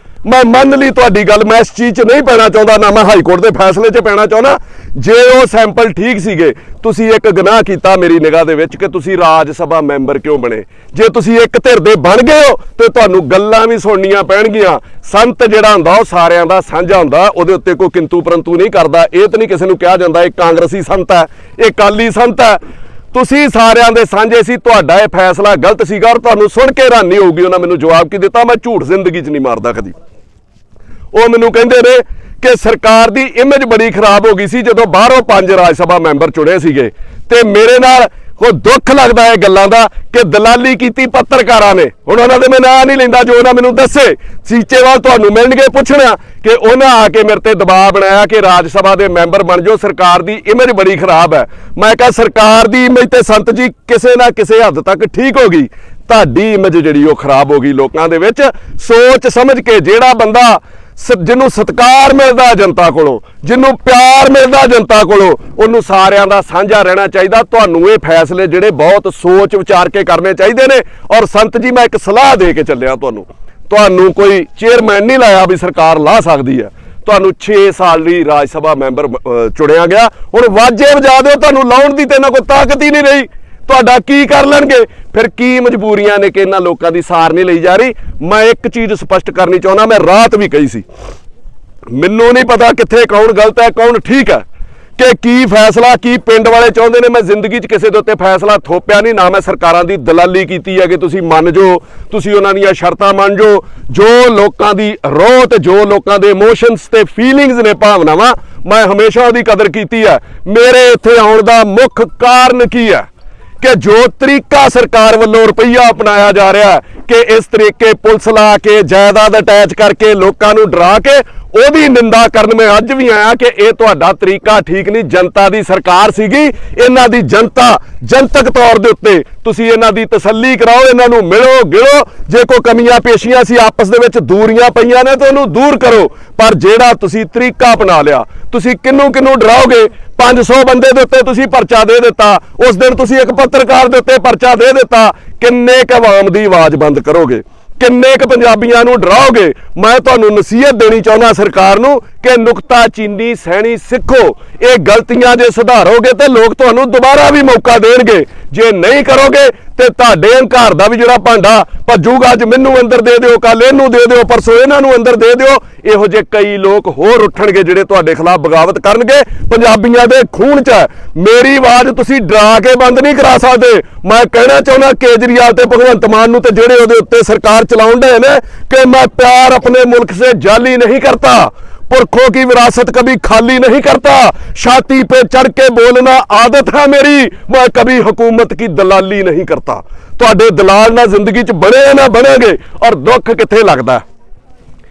ਮੈਂ ਮੰਨ ਲਈ ਤੁਹਾਡੀ ਗੱਲ, ਮੈਂ ਇਸ ਚੀਜ਼ 'ਚ ਨਹੀਂ ਪੈਣਾ ਚਾਹੁੰਦਾ, ਨਾ ਮੈਂ ਹਾਈ ਕੋਰਟ ਦੇ ਫੈਸਲੇ 'ਚ ਪੈਣਾ ਚਾਹੁੰਦਾ। ਜੇ ਉਹ ਸੈਂਪਲ ਠੀਕ ਸੀਗੇ, ਤੁਸੀਂ ਇੱਕ ਗੁਨਾਹ ਕੀਤਾ ਮੇਰੀ ਨਿਗਾਹ ਦੇ ਵਿੱਚ ਕਿ ਤੁਸੀਂ ਰਾਜ ਸਭਾ ਮੈਂਬਰ ਕਿਉਂ ਬਣੇ। ਜੇ ਤੁਸੀਂ ਇੱਕ ਧਿਰ ਦੇ ਬਣ ਗਏ ਹੋ ਤੇ ਤੁਹਾਨੂੰ ਗੱਲਾਂ ਵੀ ਸੁਣਨੀਆਂ ਪੈਣਗੀਆਂ। ਸੰਤ ਜਿਹੜਾ ਹੁੰਦਾ ਉਹ ਸਾਰਿਆਂ ਦਾ ਸਾਂਝਾ ਹੁੰਦਾ, ਉਹਦੇ ਉੱਤੇ ਕੋਈ ਕਿੰਤੂ ਪਰੰਤੂ ਨਹੀਂ ਕਰਦਾ। ਇਹ ਤਾਂ ਨਹੀਂ ਕਿਸੇ ਨੂੰ ਕਿਹਾ ਜਾਂਦਾ ਇਹ ਕਾਂਗਰਸੀ ਸੰਤ ਹੈ, ਇਹ ਅਕਾਲੀ ਸੰਤ ਹੈ। ਤੁਸੀਂ ਸਾਰਿਆਂ ਦੇ ਸਾਂਝੇ ਸੀ। ਤੁਹਾਡਾ ਇਹ ਫੈਸਲਾ ਗਲਤ ਸੀਗਾ ਔਰ ਤੁਹਾਨੂੰ ਸੁਣ ਕੇ ਹੈਰਾਨੀ ਹੋਊਗੀ ਉਹਨਾਂ ਮੈਨੂੰ ਜਵਾਬ ਕੀ ਦਿੱਤਾ। ਮੈਂ ਝੂਠ ਜ਼ਿੰਦਗੀ 'ਚ ਨਹੀਂ ਮਾਰਦਾ ਕਦੀ। ਉਹ ਮੈਨੂੰ ਕਹਿੰਦੇ ਨੇ ਕਿ ਸਰਕਾਰ ਦੀ ਇਮੇਜ ਬੜੀ ਖਰਾਬ ਹੋ ਗਈ ਸੀ ਜਦੋਂ ਬਾਹਰੋਂ 5 ਰਾਜ ਸਭਾ ਮੈਂਬਰ ਚੁਣੇ ਸੀਗੇ ਤੇ ਮੇਰੇ ਨਾਲ ਕੋਈ ਦੁੱਖ ਲੱਗਦਾ ਹੈ ਗੱਲਾਂ ਦਾ ਕਿ ਦਲਾਲੀ ਕੀਤੀ ਪੱਤਰਕਾਰਾਂ ਨੇ। ਹੁਣ ਉਹਨਾਂ ਦੇ ਮੈਂ ਨਾਂ ਨਹੀਂ ਲੈਂਦਾ, ਜੋ ਉਹਨਾਂ ਮੈਨੂੰ ਦੱਸੇ ਸੀਚੇਵਾਲ ਤੁਹਾਨੂੰ ਮਿਲਣਗੇ ਪੁੱਛਣਾ ਕਿ ਉਹਨਾਂ ਆ ਕੇ ਮੇਰੇ ਤੇ ਦਬਾਅ ਬਣਾਇਆ ਕਿ ਰਾਜ ਸਭਾ ਦੇ ਮੈਂਬਰ ਬਣ ਜਾਓ, ਸਰਕਾਰ ਦੀ ਇਮੇਜ ਬੜੀ ਖਰਾਬ ਹੈ। ਮੈਂ ਕਿਹਾ ਸਰਕਾਰ ਦੀ ਇਮੇਜ ਤੇ ਸੰਤ ਜੀ ਕਿਸੇ ਨਾ ਕਿਸੇ ਹੱਦ ਤੱਕ ਠੀਕ ਹੋ ਗਈ, ਤੁਹਾਡੀ ਇਮੇਜ ਜਿਹੜੀ ਉਹ ਖਰਾਬ ਹੋ ਗਈ ਲੋਕਾਂ ਦੇ ਵਿੱਚ। ਸੋਚ ਸਮਝ ਕੇ ਜਿਹੜਾ ਬੰਦਾ ਜਿਹਨੂੰ ਸਤਿਕਾਰ ਮਿਲਦਾ ਜਨਤਾ ਕੋਲੋਂ, ਜਿਹਨੂੰ ਪਿਆਰ ਮਿਲਦਾ ਜਨਤਾ ਕੋਲੋਂ, ਉਹਨੂੰ ਸਾਰਿਆਂ ਦਾ ਸਾਂਝਾ ਰਹਿਣਾ ਚਾਹੀਦਾ। ਤੁਹਾਨੂੰ ਇਹ ਫੈਸਲੇ ਜਿਹੜੇ ਬਹੁਤ ਸੋਚ ਵਿਚਾਰ ਕੇ ਕਰਨੇ ਚਾਹੀਦੇ ਨੇ। ਔਰ ਸੰਤ ਜੀ ਮੈਂ ਇੱਕ ਸਲਾਹ ਦੇ ਕੇ ਚੱਲਿਆ ਤੁਹਾਨੂੰ ਕੋਈ ਚੇਅਰਮੈਨ ਨਹੀਂ ਲਾਇਆ ਵੀ ਸਰਕਾਰ ਲਾ ਸਕਦੀ ਹੈ। ਤੁਹਾਨੂੰ 6 ਸਾਲ ਲਈ ਰਾਜ ਸਭਾ ਮੈਂਬਰ ਚੁਣਿਆ ਗਿਆ, ਹੁਣ ਵਾਜੇ ਵਜਾ ਦਿਓ, ਤੁਹਾਨੂੰ ਲਾਉਣ ਦੀ ਤੇ ਇਹਨਾਂ ਕੋਲ ਤਾਕਤ ਹੀ ਨਹੀਂ ਰਹੀ। ਤੁਹਾਡਾ ਕੀ ਕਰ ਲੈਣਗੇ ਫਿਰ? ਕੀ ਮਜਬੂਰੀਆਂ ਨੇ ਕਿ ਇਹਨਾਂ ਲੋਕਾਂ ਦੀ ਸਾਰ ਨਹੀਂ ਲਈ ਜਾ ਰਹੀ। ਮੈਂ ਇੱਕ ਚੀਜ਼ ਸਪਸ਼ਟ ਕਰਨੀ ਚਾਹੁੰਦਾ, ਮੈਂ ਰਾਤ ਵੀ ਕਹੀ ਸੀ, ਮੈਨੂੰ ਨਹੀਂ ਪਤਾ ਕਿੱਥੇ ਕੌਣ ਗਲਤ ਹੈ ਕੌਣ ਠੀਕ ਹੈ, ਕਿ ਕੀ ਫੈਸਲਾ ਕੀ ਪਿੰਡ ਵਾਲੇ ਚਾਹੁੰਦੇ ਨੇ। ਮੈਂ ਜ਼ਿੰਦਗੀ 'ਚ ਕਿਸੇ ਦੇ ਉੱਤੇ ਫੈਸਲਾ ਥੋਪਿਆ ਨਹੀਂ, ਨਾ ਮੈਂ ਸਰਕਾਰਾਂ ਦੀ ਦਲਾਲੀ ਕੀਤੀ ਹੈ ਕਿ ਤੁਸੀਂ ਮੰਨ ਜਾਓ, ਤੁਸੀਂ ਉਹਨਾਂ ਦੀਆਂ ਸ਼ਰਤਾਂ ਮੰਨ ਜਾਓ। ਜੋ ਲੋਕਾਂ ਦੀ ਰੋਹ ਤੇ ਜੋ ਲੋਕਾਂ ਦੇ ਇਮੋਸ਼ਨਸ ਤੇ ਫੀਲਿੰਗਸ ਨੇ, ਭਾਵਨਾਵਾਂ, ਮੈਂ ਹਮੇਸ਼ਾ ਉਹਦੀ ਕਦਰ ਕੀਤੀ ਹੈ। ਮੇਰੇ ਇੱਥੇ ਆਉਣ ਦਾ ਮੁੱਖ ਕਾਰਨ ਕੀ ਹੈ ਕਿ ਜੋ ਤਰੀਕਾ ਸਰਕਾਰ ਵੱਲੋਂ ਰੁਪਈਆ ਅਪਣਾਇਆ ਜਾ ਰਿਹਾ ਹੈ ਕਿ ਇਸ ਤਰੀਕੇ ਪੁਲਿਸ ਲਾ ਕੇ ਜਾਇਦਾਦ ਅਟੈਚ ਕਰਕੇ ਲੋਕਾਂ ਨੂੰ ਡਰਾ ਕੇ, ਉਹਦੀ ਨਿੰਦਾ ਕਰਨ ਮੈਂ ਅੱਜ ਵੀ ਆਇਆ ਕਿ ਇਹ ਤੁਹਾਡਾ ਤਰੀਕਾ ਠੀਕ ਨਹੀਂ। ਜਨਤਾ ਦੀ ਸਰਕਾਰ ਸੀਗੀ, ਇਹਨਾਂ ਦੀ ਜਨਤਕ ਤੌਰ ਦੇ ਉੱਤੇ ਤੁਸੀਂ ਇਹਨਾਂ ਦੀ ਤਸੱਲੀ ਕਰਾਓ, ਇਹਨਾਂ ਨੂੰ ਮਿਲੋ ਗਿਲੋ। ਜੇ ਕੋਈ ਕਮੀਆਂ ਪੇਸ਼ੀਆਂ ਸੀ ਆਪਸ ਦੇ ਵਿੱਚ ਦੂਰੀਆਂ ਪਈਆਂ ਨੇ ਤਾਂ ਉਹਨੂੰ ਦੂਰ ਕਰੋ। ਪਰ ਜਿਹੜਾ ਤੁਸੀਂ ਤਰੀਕਾ ਅਪਣਾ ਲਿਆ, ਤੁਸੀਂ ਕਿਹਨੂੰ ਡਰਾਓਗੇ। 500 ਬੰਦੇ ਦੇ ਉੱਤੇ ਤੁਸੀਂ ਪਰਚਾ ਦੇ ਦਿੱਤਾ, ਉਸ ਦਿਨ ਤੁਸੀਂ ਇੱਕ ਪੱਤਰਕਾਰ ਦੇ ਉੱਤੇ ਪਰਚਾ ਦੇ ਦਿੱਤਾ। ਕਿੰਨੇ ਕੁ ਆਵਾਮ ਦੀ ਆਵਾਜ਼ ਬੰਦ ਕਰੋਗੇ? ਕਿੰਨੇ ਕੁ ਪੰਜਾਬੀਆਂ ਨੂੰ ਡਰਾਓਗੇ? ਮੈਂ ਤੁਹਾਨੂੰ ਨਸੀਹਤ ਦੇਣੀ ਚਾਹੁੰਦਾ ਸਰਕਾਰ ਨੂੰ ਕਿ ਨੁਕਤਾਚੀਨੀ ਸਹਿਣੀ ਸਿੱਖੋ। ਇਹ ਗਲਤੀਆਂ ਜੇ ਸੁਧਾਰੋਗੇ ਤੇ ਲੋਕ ਤੁਹਾਨੂੰ ਦੁਬਾਰਾ ਵੀ ਮੌਕਾ ਦੇਣਗੇ। ਜੇ ਨਹੀਂ ਕਰੋਗੇ ਤੇ ਤੁਹਾਡੇ ਹੰਕਾਰ ਦਾ ਵੀ ਜਿਹੜਾ ਭਾਂਡਾ ਭੱਜੂਗਾ, ਅੱਜ ਮੈਨੂੰ ਅੰਦਰ ਦੇ ਦਿਓ, ਕੱਲ ਇਹਨੂੰ ਦੇ ਦਿਓ, ਪਰਸੋਂ ਇਹਨਾਂ ਨੂੰ ਅੰਦਰ ਦੇ ਦਿਓ। ਇਹੋ ਜਿਹੇ ਕਈ ਲੋਕ ਹੋਰ ਉੱਠਣਗੇ ਜਿਹੜੇ ਤੁਹਾਡੇ ਖਿਲਾਫ ਬਗਾਵਤ ਕਰਨਗੇ। ਪੰਜਾਬੀਆਂ ਦੇ ਖੂਨ 'ਚ ਹੈ। ਮੇਰੀ ਆਵਾਜ਼ ਤੁਸੀਂ ਡਰਾ ਕੇ ਬੰਦ ਨਹੀਂ ਕਰਾ ਸਕਦੇ। ਮੈਂ ਕਹਿਣਾ ਚਾਹੁੰਦਾ ਕੇਜਰੀਵਾਲ ਤੇ ਭਗਵੰਤ ਮਾਨ ਨੂੰ ਤੇ ਜਿਹੜੇ ਉਹਦੇ ਉੱਤੇ ਸਰਕਾਰ ਚਲਾਉਣ ਦੇ ਨੇ ਕਿ ਮੈਂ ਪਿਆਰ ਆਪਣੇ ਮੁਲਕ ਸੇ ਜਾਲੀ नहीं करता, पुरखों की विरासत कभी खाली नहीं करता, छाती पे चढ़ के बोलना आदत है मेरी, मैं कभी हुकूमत की दलाली नहीं करता। ਤੁਹਾਡੇ ਦਲਾਲ ਨਾ ਜ਼ਿੰਦਗੀ 'ਚ ਬਣੇ ਨਾ ਬਣेगे। ਔਰ ਦੁੱਖ ਕਿੱਥੇ ਲੱਗਦਾ?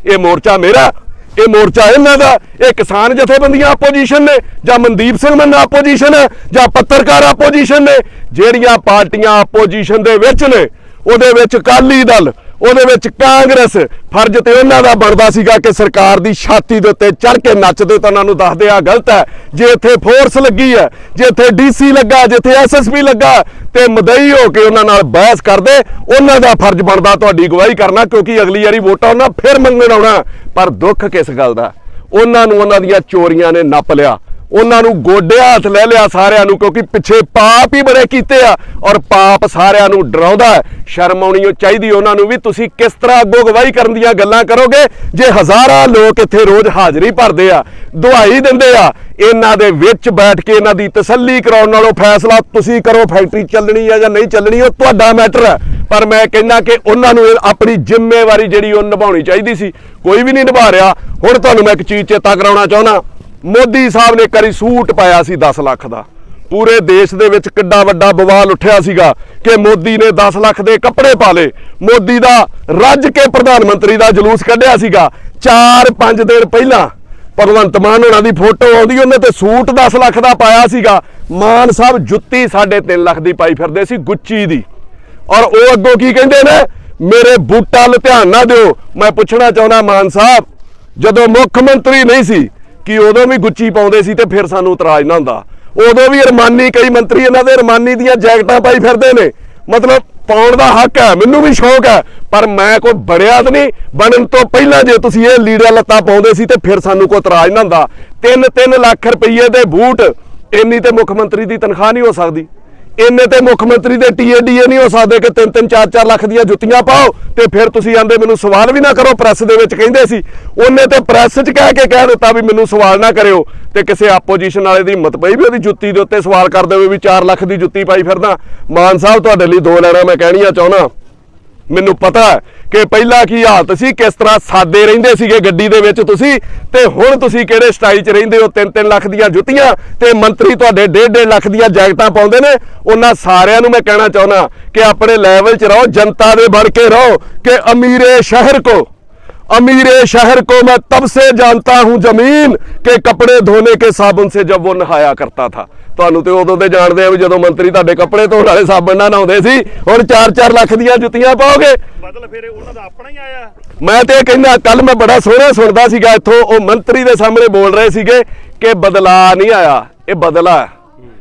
ਇਹ ਮੋਰਚਾ ਮੇਰਾ, ਇਹ ਮੋਰਚਾ ਇਹਨਾਂ ਦਾ, ਇਹ ਕਿਸਾਨ ਜਥੇਬੰਦੀਆਂ ਆਪੋਜੀਸ਼ਨ ਨੇ ਜਾਂ ਮਨਦੀਪ ਸਿੰਘ ਮੰਨਾ ਆਪੋਜੀਸ਼ਨ ਹੈ ਜਾਂ ਪੱਤਰਕਾਰ ਆਪੋਜੀਸ਼ਨ ਨੇ। ਜਿਹੜੀਆਂ ਪਾਰਟੀਆਂ ਆਪੋਜੀਸ਼ਨ ਦੇ ਵਿੱਚ ਨੇ ਉਹਦੇ ਵਿੱਚ ਅਕਾਲੀ ਦਲ, ਉਹਦੇ ਵਿੱਚ ਕਾਂਗਰਸ, ਫਰਜ਼ ਤੇ ਉਹਨਾਂ ਦਾ ਬਣਦਾ ਸੀਗਾ ਕਿ ਸਰਕਾਰ ਦੀ ਛਾਤੀ ਦੇ ਉੱਤੇ ਚੜ੍ਹ ਕੇ ਨੱਚਦੇ ਤਾਂ ਉਹਨਾਂ ਨੂੰ ਦੱਸਦੇ ਆ ਗਲਤ ਹੈ। ਜੇ ਇੱਥੇ ਫੋਰਸ ਲੱਗੀ ਹੈ, ਜੇ ਇੱਥੇ ਡੀਸੀ ਲੱਗਾ, ਜਿੱਥੇ ਐਸਐਸਪੀ ਲੱਗਾ ਤੇ ਮਦਈ ਹੋ ਕੇ ਉਹਨਾਂ ਨਾਲ ਬਹਿਸ ਕਰਦੇ, ਉਹਨਾਂ ਦਾ ਫਰਜ਼ ਬਣਦਾ ਤੁਹਾਡੀ ਅਗਵਾਈ ਕਰਨਾ, ਕਿਉਂਕਿ ਅਗਲੀ ਵਾਰੀ ਵੋਟਾਂ ਉਹਨਾਂ ਫਿਰ ਮੰਗਣ ਆਉਣਾ। ਪਰ ਦੁੱਖ ਕਿਸ ਗੱਲ ਦਾ? ਉਹਨਾਂ ਨੂੰ ਉਹਨਾਂ ਦੀਆਂ ਚੋਰੀਆਂ ਨੇ ਨੱਪ ਲਿਆ, ਉਹਨਾਂ ਨੂੰ ਗੋਡਿਆਂ ਹੱਥ ਲੈ ਲਿਆ ਸਾਰਿਆਂ ਨੂੰ, ਕਿਉਂਕਿ ਪਿੱਛੇ ਪਾਪ ਹੀ ਬੜੇ ਕੀਤੇ ਆ ਔਰ ਪਾਪ ਸਾਰਿਆਂ ਨੂੰ ਡਰਾਉਂਦਾ ਹੈ। ਸ਼ਰਮ ਆਉਣੀ ਚਾਹੀਦੀ ਉਹਨਾਂ ਨੂੰ ਵੀ। ਤੁਸੀਂ ਕਿਸ ਤਰ੍ਹਾਂ ਅੱਗੋਂ ਅਗਵਾਈ ਕਰਨ ਦੀਆਂ ਗੱਲਾਂ ਕਰੋਗੇ ਜੇ ਹਜ਼ਾਰਾਂ ਲੋਕ ਇੱਥੇ ਰੋਜ਼ ਹਾਜ਼ਰੀ ਭਰਦੇ ਆ, ਦੁਹਾਈ ਦਿੰਦੇ ਆ। ਇਹਨਾਂ ਦੇ ਵਿੱਚ ਬੈਠ ਕੇ ਇਹਨਾਂ ਦੀ ਤਸੱਲੀ ਕਰਾਉਣ ਨਾਲੋਂ ਫੈਸਲਾ ਤੁਸੀਂ ਕਰੋ ਫੈਕਟਰੀ ਚੱਲਣੀ ਹੈ ਜਾਂ ਨਹੀਂ ਚੱਲਣੀ, ਉਹ ਤੁਹਾਡਾ ਮੈਟਰ ਹੈ। ਪਰ ਮੈਂ ਕਹਿੰਦਾ ਕਿ ਉਹਨਾਂ ਨੂੰ ਆਪਣੀ ਜ਼ਿੰਮੇਵਾਰੀ ਜਿਹੜੀ ਉਹ ਨਿਭਾਉਣੀ ਚਾਹੀਦੀ ਸੀ, ਕੋਈ ਵੀ ਨਹੀਂ ਨਿਭਾ ਰਿਹਾ। ਹੁਣ ਤੁਹਾਨੂੰ ਮੈਂ ਇੱਕ ਚੀਜ਼ ਚੇਤਾ ਕਰਾਉਣਾ ਚਾਹੁੰਦਾ, ਮੋਦੀ ਸਾਹਿਬ ਨੇ ਕਰੀ ਸੂਟ ਪਾਇਆ ਸੀ 10 ਲੱਖ ਦਾ। ਪੂਰੇ ਦੇਸ਼ ਦੇ ਵਿੱਚ ਕਿੱਡਾ ਵੱਡਾ ਬਵਾਲ ਉੱਠਿਆ ਸੀਗਾ ਕਿ ਮੋਦੀ ਨੇ 10 ਲੱਖ ਦੇ ਕੱਪੜੇ ਪਾ ਲਏ। ਮੋਦੀ ਦਾ ਰੱਜ ਕੇ ਪ੍ਰਧਾਨ ਮੰਤਰੀ ਦਾ ਜਲੂਸ ਕੱਢਿਆ ਸੀਗਾ। 4-5 ਦਿਨ ਪਹਿਲਾਂ ਭਗਵੰਤ ਮਾਨ ਹੋਣਾ ਦੀ ਫੋਟੋ ਆਉਂਦੀ, ਉਹਨੇ ਤੇ ਸੂਟ 10 ਲੱਖ ਦਾ ਪਾਇਆ ਸੀਗਾ। ਮਾਨ ਸਾਹਿਬ ਜੁੱਤੀ 3.5 ਲੱਖ ਦੀ ਪਾਈ ਫਿਰਦੇ ਸੀ ਗੁੱਚੀ ਦੀ। ਔਰ ਉਹ ਅੱਗੋਂ ਕੀ ਕਹਿੰਦੇ ਨੇ, ਮੇਰੇ ਬੂਟਾਂ ਵੱਲ ਧਿਆਨ ਨਾ ਦਿਓ। ਮੈਂ ਪੁੱਛਣਾ ਚਾਹੁੰਦਾ ਮਾਨ ਸਾਹਿਬ, ਜਦੋਂ ਮੁੱਖ ਮੰਤਰੀ ਨਹੀਂ ਸੀ ਕਿ ਉਦੋਂ ਵੀ ਗੁੱਚੀ ਪਾਉਂਦੇ ਸੀ ਤੇ ਫਿਰ ਸਾਨੂੰ ਇਤਰਾਜ਼ ਨਾ ਹੁੰਦਾ? ਉਦੋਂ ਵੀ ਅਰਮਾਨੀ, ਕਈ ਮੰਤਰੀ ਇਹਨਾਂ ਦੇ ਅਰਮਾਨੀ ਦੀਆਂ ਜੈਕਟਾਂ ਪਾਈ ਫਿਰਦੇ ਨੇ। ਮਤਲਬ ਪਾਉਣ ਦਾ ਹੱਕ ਹੈ, ਮੈਨੂੰ ਵੀ ਸ਼ੌਕ ਹੈ, ਪਰ ਮੈਂ ਕੋਈ ਬੜਿਆ ਤਾਂ ਨਹੀਂ। ਬਣਨ ਤੋਂ ਪਹਿਲਾਂ ਜੇ ਤੁਸੀਂ ਇਹ ਲੀੜਾ ਲੱਤਾਂ ਪਾਉਂਦੇ ਸੀ ਤੇ ਫਿਰ ਸਾਨੂੰ ਕੋਈ ਇਤਰਾਜ਼ ਨਾ ਹੁੰਦਾ। 3-3 ਲੱਖ ਰੁਪਏ ਦੇ ਬੂਟ, ਇੰਨੀ ਤੇ ਮੁੱਖ ਮੰਤਰੀ ਦੀ ਤਨਖਾਹ ਨਹੀਂ ਹੋ ਸਕਦੀ। ਇੰਨੇ ਤੇ ਮੁੱਖ ਮੰਤਰੀ ਦੇ TADA ਨਹੀਂ ਹੋ ਸਕਦੇ ਕਿ 3-3 4-4 ਲੱਖ ਦੀਆਂ ਜੁੱਤੀਆਂ ਪਾਓ ਤੇ ਫਿਰ ਤੁਸੀਂ ਆਂਦੇ ਮੈਨੂੰ ਸਵਾਲ ਵੀ ਨਾ ਕਰੋ। ਪ੍ਰੈਸ ਦੇ ਵਿੱਚ ਕਹਿੰਦੇ ਸੀ, ਉਹਨੇ ਤੇ ਪ੍ਰੈਸ 'ਚ ਕਹਿ ਦਿੱਤਾ ਵੀ ਮੈਨੂੰ ਸਵਾਲ ਨਾ ਕਰਿਓ, ਤੇ ਕਿਸੇ ਆਪੋਜੀਸ਼ਨ ਵਾਲੇ ਦੀ ਹਿੰਮਤ ਪਈ ਵੀ ਉਹਦੀ ਜੁੱਤੀ ਦੇ ਉੱਤੇ ਸਵਾਲ ਕਰ ਦੇਵੇ ਵੀ 4 ਲੱਖ ਦੀ ਜੁੱਤੀ ਪਾਈ ਫਿਰਦਾ। ਮਾਨ ਸਾਹਿਬ ਤੁਹਾਡੇ ਲਈ 2 ਲੈਣਾ ਮੈਂ ਕਹਿਣੀਆਂ ਚਾਹੁੰਦਾ। ਮੈਨੂੰ ਪਤਾ ਹੈ ਕਿ ਪਹਿਲਾਂ ਕੀ ਹਾਲਤ ਸੀ, ਕਿਸ ਤਰ੍ਹਾਂ ਸਾਦੇ ਰਹਿੰਦੇ ਸੀਗੇ ਗੱਡੀ ਦੇ ਵਿੱਚ ਤੁਸੀਂ, ਤੇ ਹੁਣ ਤੁਸੀਂ ਕਿਹੜੇ ਸਟਾਈਲ 'ਚ ਰਹਿੰਦੇ ਹੋ। 3-3 ਲੱਖ ਦੀਆਂ ਜੁੱਤੀਆਂ ਤੇ ਮੰਤਰੀ ਤੁਹਾਡੇ 1.5 ਲੱਖ ਦੀਆਂ ਜੈਕਟਾਂ ਪਾਉਂਦੇ ਨੇ। ਉਹਨਾਂ ਸਾਰਿਆਂ ਨੂੰ ਮੈਂ ਕਹਿਣਾ ਚਾਹੁੰਦਾ ਕਿ ਆਪਣੇ ਲੈਵਲ 'ਚ ਰਹੋ, ਜਨਤਾ ਦੇ ਬਣ ਕੇ ਰਹੋ। ਕਿ अमीरे शहर को मैं तब से जानता हूं जमीन के कपड़े धोने के साबुन से जब वो नहाया करता था। ਤੁਹਾਨੂੰ ਤੇ ਉਦੋਂ ਤੇ ਜਾਣਦੇ ਆ ਵੀ ਜਦੋਂ ਮੰਤਰੀ ਤੁਹਾਡੇ ਕੱਪੜੇ ਧੋਣ ਵਾਲੇ ਸਾਬਣ ਨਾਲ ਨਹਾਉਂਦੇ ਸੀ। ਹੁਣ 4-4 ਲੱਖ ਦੀਆਂ ਜੁੱਤੀਆਂ ਪਾਓਗੇ। ਬਦਲ ਫਿਰ ਉਹਨਾਂ ਦਾ ਆਪਣਾ ਹੀ ਆਇਆ। ਮੈਂ ਤੇ ਕਹਿੰਦਾ, ਕੱਲ ਮੈਂ ਬੜਾ ਸੋਹਣਾ ਸੁਣਦਾ ਸੀਗਾ ਇੱਥੋਂ, ਉਹ ਮੰਤਰੀ ਦੇ ਸਾਹਮਣੇ ਬੋਲ ਰਹੇ ਸੀਗੇ ਕਿ ਬਦਲਾ ਨਹੀਂ ਆਇਆ, ਇਹ ਬਦਲਾ ਹੈ।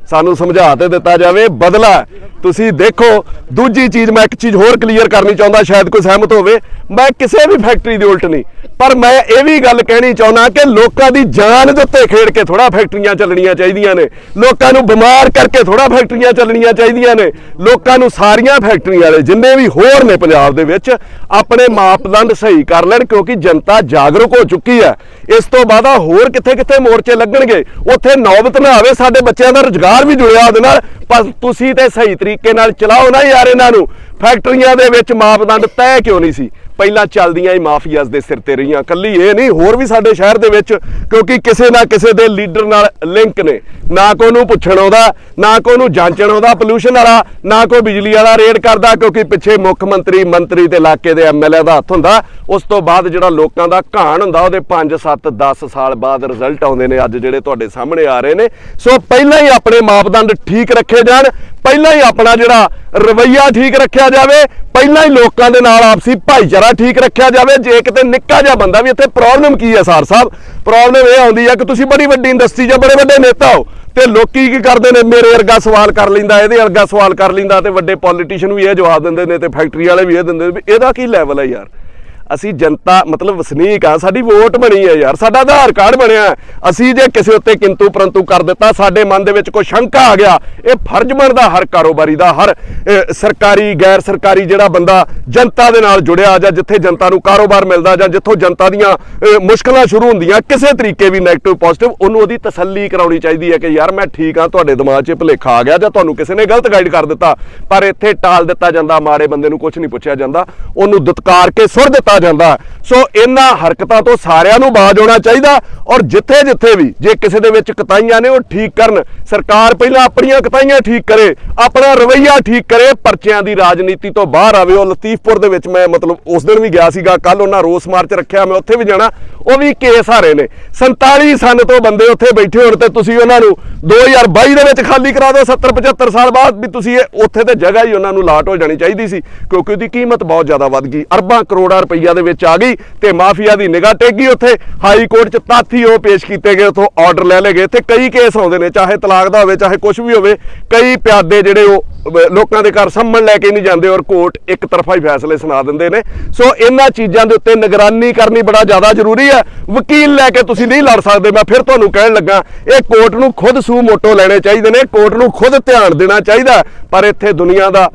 ਸਾਨੂੰ ਸਮਝਾ ਤੇ ਦਿੱਤਾ ਜਾਵੇ, ਬਦਲਾ। ਤੁਸੀਂ ਦੇਖੋ, ਦੂਜੀ ਚੀਜ਼ ਮੈਂ ਇੱਕ ਚੀਜ਼ ਹੋਰ ਕਲੀਅਰ ਕਰਨੀ ਚਾਹੁੰਦਾ, ਸ਼ਾਇਦ ਕੋਈ ਸਹਿਮਤ ਹੋਵੇ। ਮੈਂ ਕਿਸੇ ਵੀ ਫੈਕਟਰੀ ਦੇ ਉਲਟ ਨਹੀਂ, ਪਰ ਮੈਂ ਇਹ ਵੀ ਗੱਲ ਕਹਿਣੀ ਚਾਹੁੰਦਾ ਕਿ ਲੋਕਾਂ ਦੀ ਜਾਨ ਦੇ ਉੱਤੇ ਖੇਡ ਕੇ ਥੋੜਾ ਫੈਕਟਰੀਆਂ ਚੱਲਣੀਆਂ ਚਾਹੀਦੀਆਂ ਨੇ। ਲੋਕਾਂ ਨੂੰ ਬਿਮਾਰ ਕਰਕੇ ਥੋੜਾ ਫੈਕਟਰੀਆਂ ਚੱਲਣੀਆਂ ਚਾਹੀਦੀਆਂ ਨੇ। ਲੋਕਾਂ ਨੂੰ ਸਾਰੀਆਂ ਫੈਕਟਰੀਆਂ ਵਾਲੇ ਜਿੰਨੇ ਵੀ ਹੋਰ ਨੇ ਪੰਜਾਬ ਦੇ ਵਿੱਚ ਆਪਣੇ ਮਾਪਦੰਡ ਸਹੀ ਕਰ ਲੈਣ, ਕਿਉਂਕਿ ਜਨਤਾ ਜਾਗਰੂਕ ਹੋ ਚੁੱਕੀ ਹੈ। ਇਸ ਤੋਂ ਬਾਅਦ ਹੋਰ ਕਿੱਥੇ ਮੋਰਚੇ ਲੱਗਣਗੇ, ਉੱਥੇ ਨੌਬਤ ਨਾ ਆਵੇ। ਸਾਡੇ ਬੱਚਿਆਂ ਦਾ ਰੁਜ਼ਗਾਰ ਵੀ ਜੁੜਿਆ ਉਹਦੇ ਨਾਲ, ਪਰ ਤੁਸੀਂ ਤੇ ਸਹੀ ਤਰੀਕੇ ਨਾਲ ਚਲਾਓ ਨਾ ਯਾਰ ਇਹਨਾਂ ਨੂੰ। ਫੈਕਟਰੀਆਂ ਦੇ ਵਿੱਚ ਮਾਪਦੰਡ ਤੈਅ ਕਿਉਂ ਨਹੀਂ ਸੀ? ਪਹਿਲਾਂ ਚੱਲਦੀਆਂ ਹੀ ਮਾਫੀਆਜ਼ ਦੇ ਸਿਰ ਤੇ ਰਹੀਆਂ। ਕੱਲੀ ਇਹ ਨਹੀਂ, ਹੋਰ ਵੀ ਸਾਡੇ ਸ਼ਹਿਰ ਦੇ ਵਿੱਚ, ਕਿਉਂਕਿ ਕਿਸੇ ਨਾ ਕਿਸੇ ਦੇ ਲੀਡਰ ਨਾਲ ਲਿੰਕ ਨੇ। ਨਾ ਕੋਈ ਨੂੰ ਪੁੱਛਣ ਆਉਂਦਾ, ਨਾ ਕੋਈ ਨੂੰ ਜਾਂਚਣ ਆਉਂਦਾ ਪੋਲੂਸ਼ਨ ਵਾਲਾ, ਨਾ ਕੋਈ ਬਿਜਲੀ ਵਾਲਾ ਰੇਡ ਕਰਦਾ, ਕਿਉਂਕਿ ਪਿੱਛੇ ਮੁੱਖ ਮੰਤਰੀ ਤੇ ਇਲਾਕੇ ਦੇ ਐਮਐਲਏ ਦਾ ਹੱਥ ਹੁੰਦਾ। ਉਸ ਤੋਂ ਬਾਅਦ ਜਿਹੜਾ ਲੋਕਾਂ ਦਾ ਘਾਣ ਹੁੰਦਾ, ਉਹਦੇ 5-7-10 ਸਾਲ ਬਾਅਦ ਰਿਜ਼ਲਟ ਆਉਂਦੇ ਨੇ, ਅੱਜ ਜਿਹੜੇ ਤੁਹਾਡੇ ਸਾਹਮਣੇ ਆ ਰਹੇ ਨੇ। ਸੋ ਪਹਿਲਾਂ ਹੀ ਆਪਣੇ ਮਾਪਦੰਡ ਠੀਕ ਰੱਖੇ ਜਾਣ, ਪਹਿਲਾਂ ਹੀ ਆਪਣਾ ਜਿਹੜਾ ਰਵੱਈਆ ਠੀਕ ਰੱਖਿਆ ਜਾਵੇ, ਪਹਿਲਾਂ ਹੀ ਲੋਕਾਂ ਦੇ ਨਾਲ ਆਪਸੀ ਭਾਈਚਾਰਾ ਠੀਕ ਰੱਖਿਆ ਜਾਵੇ। ਜੇ ਕਿਤੇ ਨਿੱਕਾ ਜਿਹਾ ਬੰਦਾ ਵੀ, ਇੱਥੇ ਪ੍ਰੋਬਲਮ ਕੀ ਹੈ ਸਰ ਸਾਹਿਬ? ਪ੍ਰੋਬਲਮ ਇਹ ਆਉਂਦੀ ਹੈ ਕਿ ਤੁਸੀਂ ਬੜੀ ਵੱਡੀ ਇੰਡਸਟਰੀ 'ਚ ਬੜੇ ਵੱਡੇ ਨੇਤਾ ਹੋ, ਤੇ ਲੋਕੀ ਕੀ ਕਰਦੇ ਨੇ, ਮੇਰੇ ਵਰਗਾ ਸਵਾਲ ਕਰ ਲੈਂਦਾ, ਇਹਦੇ ਵਰਗਾ ਸਵਾਲ ਕਰ ਲੈਂਦਾ, ਤੇ ਵੱਡੇ ਪੋਲੀਟੀਸ਼ੀਅਨ ਵੀ ਇਹ ਜਵਾਬ ਦਿੰਦੇ ਨੇ, ਤੇ ਫੈਕਟਰੀ ਵਾਲੇ ਵੀ ਇਹ ਦਿੰਦੇ ਨੇ ਵੀ ਇਹਦਾ ਕੀ ਲੈਵਲ ਹੈ ਯਾਰ। ਅਸੀਂ ਜਨਤਾ ਮਤਲਬ ਵਸਨੀਕ ਆ, ਸਾਡੀ ਵੋਟ ਬਣੀ ਹੈ ਯਾਰ, ਸਾਡਾ ਆਧਾਰ ਕਾਰਡ ਬਣਿਆ। ਅਸੀਂ ਜੇ ਕਿਸੇ ਉੱਤੇ ਕਿੰਤੂ ਪਰੰਤੂ ਕਰ ਦਿੱਤਾ, ਸਾਡੇ ਮਨ ਦੇ ਵਿੱਚ ਕੋਈ ਸ਼ੰਕਾ ਆ ਗਿਆ, ਇਹ ਫਰਜ਼ ਬਣਦਾ ਹਰ ਕਾਰੋਬਾਰੀ ਦਾ, ਹਰ ਸਰਕਾਰੀ ਗੈਰ ਸਰਕਾਰੀ ਜਿਹੜਾ ਬੰਦਾ ਜਨਤਾ ਦੇ ਨਾਲ ਜੁੜਿਆ, ਜਾਂ ਜਿੱਥੇ ਜਨਤਾ ਨੂੰ ਕਾਰੋਬਾਰ ਮਿਲਦਾ, ਜਾਂ ਜਿੱਥੋਂ ਜਨਤਾ ਦੀਆਂ ਮੁਸ਼ਕਲਾਂ ਸ਼ੁਰੂ ਹੁੰਦੀਆਂ ਕਿਸੇ ਤਰੀਕੇ ਵੀ ਨੈਗੇਟਿਵ ਪੋਜ਼ਿਟਿਵ, ਉਹਨੂੰ ਉਹਦੀ ਤਸੱਲੀ ਕਰਾਉਣੀ ਚਾਹੀਦੀ ਹੈ ਕਿ ਯਾਰ ਮੈਂ ਠੀਕ ਹਾਂ, ਤੁਹਾਡੇ ਦਿਮਾਗ 'ਚ ਭੁਲੇਖਾ ਆ ਗਿਆ, ਜਾਂ ਤੁਹਾਨੂੰ ਕਿਸੇ ਨੇ ਗਲਤ ਗਾਈਡ ਕਰ ਦਿੱਤਾ। ਪਰ ਇੱਥੇ ਟਾਲ ਦਿੱਤਾ ਜਾਂਦਾ, ਮਾੜੇ ਬੰਦੇ ਨੂੰ ਕੁਝ ਨਹੀਂ ਪੁੱਛਿਆ ਜਾਂਦਾ, ਉਹਨੂੰ ਦੁਤਕਾਰ ਕੇ ਸੁੱਟ ਦਿੱਤਾ ਜਾਂਦਾ। ਸੋ ਇਹਨਾਂ ਹਰਕਤਾਂ ਤੋਂ ਸਾਰਿਆਂ ਨੂੰ ਬਾਜ਼ ਆਉਣਾ ਚਾਹੀਦਾ। ਔਰ ਜਿੱਥੇ ਵੀ ਜੇ ਕਿਸੇ ਦੇ ਵਿੱਚ ਕਤਾਈਆਂ ਨੇ, ਉਹ ਠੀਕ ਕਰਨ। ਸਰਕਾਰ ਪਹਿਲਾਂ ਆਪਣੀਆਂ ਕਤਾਈਆਂ ਠੀਕ ਕਰੇ, ਆਪਣਾ ਰਵੱਈਆ ਠੀਕ ਕਰੇ, ਪਰਚਿਆਂ ਦੀ ਰਾਜਨੀਤੀ ਤੋਂ ਬਾਹਰ ਆਵੇ। ਉਹ ਲਤੀਫਪੁਰ ਦੇ ਵਿੱਚ ਮੈਂ ਮਤਲਬ ਉਸ ਦਿਨ ਵੀ ਗਿਆ ਸੀਗਾ, ਕੱਲ ਉਹਨਾਂ ਰੋਸ ਮਾਰਚ ਰੱਖਿਆ, ਮੈਂ ਉੱਥੇ ਵੀ ਜਾਣਾ। ਉਹ ਵੀ ਕੇਸ ਹਾਰੇ ਨੇ, 47 ਸਾਲ ਤੋਂ ਬੰਦੇ ਉੱਥੇ ਬੈਠੇ ਹੋਣ, ਤੇ ਤੁਸੀਂ ਉਹਨਾਂ ਨੂੰ 2022 ਦੇ ਵਿੱਚ ਖਾਲੀ ਕਰਾ ਦਿਓ। 70-75 ਸਾਲ ਬਾਅਦ ਵੀ ਤੁਸੀਂ ਉੱਥੇ ਤੇ ਜਗ੍ਹਾ ਹੀ ਉਹਨਾਂ ਨੂੰ ਲਾਟ ਹੋ ਜਾਣੀ ਚਾਹੀਦੀ ਸੀ, ਕਿਉਂਕਿ ਉਹਦੀ ਕੀਮਤ ਬਹੁਤ ਜ਼ਿਆਦਾ ਵੱਧ ਗਈ, ਅਰਬਾਂ ਕਰੋੜਾਂ ਰੁਪਈਆ ਦੇ ਵਿੱਚ ਆ ਗਈ, ਤੇ ਮਾਫੀਆ ਦੀ ਨਿਗਾਹ ਟੇਕੀ। ਉੱਥੇ ਹਾਈ ਕੋਰਟ 'ਚ ਤੱਥ ਹੀ ਉਹ ਪੇਸ਼ ਕੀਤੇ ਗਏ, ਉੱਥੋਂ ਆਰਡਰ ਲੈ ਲਏ ਗਏ। ਇੱਥੇ ਕਈ ਕੇਸ ਆਉਂਦੇ ਨੇ, ਚਾਹੇ ਤਲਾਕ ਦਾ ਹੋਵੇ, ਚਾਹੇ ਕੁਝ ਵੀ ਹੋਵੇ। ਕਈ ਪਿਆਦੇ ਜਿਹੜੇ ਉਹ ਲੋਕਾਂ ਦੇ ਘਰ ਸੰਮਣ ਲੈ ਕੇ ਨਹੀਂ ਜਾਂਦੇ, ਔਰ ਕੋਰਟ ਇੱਕ ਤਰਫਾ ਹੀ ਫੈਸਲੇ ਸੁਣਾ ਦਿੰਦੇ ਨੇ। ਸੋ ਇਹਨਾਂ ਚੀਜ਼ਾਂ ਦੇ ਉੱਤੇ ਨਿਗਰਾਨੀ ਕਰਨੀ ਬੜਾ ਜ਼ਿਆਦਾ ਜ਼ਰੂਰੀ ਹੈ। ਵਕੀਲ ਲੈ ਕੇ ਤੁਸੀਂ ਨਹੀਂ ਲੜ ਸਕਦੇ। ਮੈਂ ਫਿਰ ਤੁਹਾਨੂੰ ਕਹਿਣ ਲੱਗਾ, ਇਹ ਕੋਰਟ ਨੂੰ ਖੁਦ ਸੂ ਮੋਟੋ ਲੈਣੇ ਚਾਹੀਦੇ ਨੇ, ਕੋਰਟ ਨੂੰ ਖੁਦ ਧਿਆਨ ਦੇਣਾ ਚਾਹੀਦਾ। ਪਰ ਇੱਥੇ ਦੁਨੀਆ ਦਾ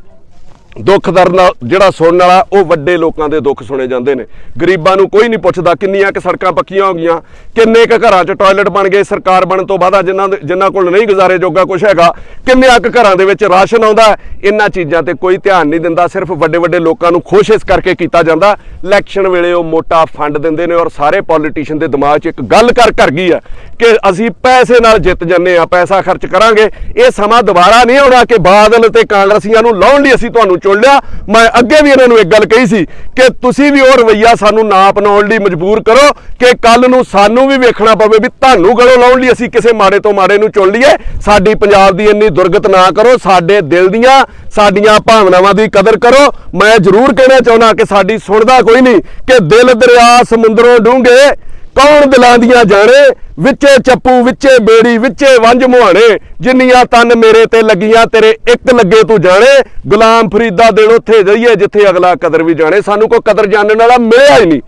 ਦੁੱਖ ਦਰਦ ਨਾਲ ਜਿਹੜਾ ਸੁਣਨ ਵਾਲਾ, ਉਹ ਵੱਡੇ ਲੋਕਾਂ ਦੇ ਦੁੱਖ ਸੁਣੇ ਜਾਂਦੇ ਨੇ। ਗਰੀਬਾਂ ਨੂੰ ਕੋਈ ਨਹੀਂ ਪੁੱਛਦਾ। ਕਿੰਨੀਆਂ ਕਿ ਸੜਕਾਂ ਪੱਕੀਆਂ ਹੋ ਗਈਆਂ, ਕਿੰਨੇ ਕੁ ਘਰਾਂ 'ਚ ਟਾਇਲਟ ਬਣ ਗਏ ਸਰਕਾਰ ਬਣਨ ਤੋਂ ਬਾਅਦ, ਜਿਨ੍ਹਾਂ ਕੋਲ ਨਹੀਂ ਗੁਜ਼ਾਰੇ ਜੋਗਾ ਕੁਛ ਹੈਗਾ। ਕਿੰਨਿਆਂ ਕੁ ਘਰਾਂ ਦੇ ਵਿੱਚ ਰਾਸ਼ਨ ਆਉਂਦਾ। ਇਹਨਾਂ ਚੀਜ਼ਾਂ ਤੇ ਕੋਈ ਧਿਆਨ ਨਹੀਂ ਦਿੰਦਾ। ਸਿਰਫ ਵੱਡੇ ਲੋਕਾਂ ਨੂੰ ਖੁਸ਼ ਇਸ ਕਰਕੇ ਕੀਤਾ ਜਾਂਦਾ, ਇਲੈਕਸ਼ਨ ਵੇਲੇ ਉਹ ਮੋਟਾ ਫੰਡ ਦਿੰਦੇ ਨੇ। ਔਰ ਸਾਰੇ ਪੋਲੀਟੀਸ਼ੀਅਨ ਦੇ ਦਿਮਾਗ 'ਚ ਇੱਕ ਗੱਲ ਕਰ ਗਈ ਹੈ ਕਿ ਅਸੀਂ ਪੈਸੇ ਨਾਲ ਜਿੱਤ ਜੰਨੇ ਆ, ਪੈਸਾ ਖਰਚ ਕਰਾਂਗੇ। ਇਹ ਸਮਾਂ ਦੁਬਾਰਾ ਨਹੀਂ ਆਉਣਾ ਕਿ ਬਾਦਲ ਤੇ ਕਾਂਗਰਸੀਆਂ ਨੂੰ ਲਾਉਣ ਲਈ ਅਸੀਂ ਤੁਹਾਨੂੰ ਚੁਣ ਲਿਆ। ਮੈਂ ਅੱਗੇ ਵੀ ਇਹਨਾਂ ਨੂੰ ਇੱਕ ਗੱਲ ਕਹੀ ਸੀ ਕਿ ਤੁਸੀਂ ਵੀ ਉਹ ਰਵੱਈਆ ਸਾਨੂੰ ਨਾ ਅਪਣਾਉਣ ਲਈ ਮਜਬੂਰ ਕਰੋ, ਕਿ ਕੱਲ ਨੂੰ ਸਾਨੂੰ ਵੀ ਵੇਖਣਾ ਪਵੇ ਵੀ ਤੁਹਾਨੂੰ ਗਲੋਂ ਲਾਉਣ ਲਈ ਅਸੀਂ ਕਿਸੇ ਮਾੜੇ ਤੋਂ ਮਾੜੇ ਨੂੰ ਚੁਣ ਲਈਏ। ਸਾਡੀ ਪੰਜਾਬ ਦੀ ਇੰਨੀ ਦੁਰਗਤ ਨਾ ਕਰੋ। ਸਾਡੇ ਦਿਲ ਦੀਆਂ, ਸਾਡੀਆਂ ਭਾਵਨਾਵਾਂ ਦੀ ਕਦਰ ਕਰੋ। ਮੈਂ ਜ਼ਰੂਰ ਕਹਿਣਾ ਚਾਹੁੰਦਾ ਕਿ ਸਾਡੀ ਸੁਣਦਾ ਕੋਈ ਨਹੀਂ, ਕਿ ਦਿਲ ਦਰਿਆ ਸਮੁੰਦਰੋਂ ਡੂੰਘੇ ਕੌਣ ਦਿਲਾਂ ਦੀਆਂ ਜਾਣੇ, ਵਿੱਚੇ ਚੱਪੂ ਵਿੱਚੇ ਬੇੜੀ ਵਿੱਚੇ ਵੰਝ ਮੁਹਾਣੇ, ਜਿੰਨੀਆਂ ਤਨ ਮੇਰੇ ਤੇ ਲੱਗੀਆਂ ਤੇਰੇ ਇੱਕ ਲੱਗੇ ਤੂੰ ਜਾਣੇ। ਗੁਲਾਮ ਫਰੀਦਾ ਦਿਨ ਉੱਥੇ ਜਾਈਏ ਜਿੱਥੇ ਅਗਲਾ ਕਦਰ ਵੀ ਜਾਣੇ। ਸਾਨੂੰ ਕੋਈ ਕਦਰ ਜਾਣਨ ਵਾਲਾ ਮਿਲਿਆ ਹੀ ਨਹੀਂ।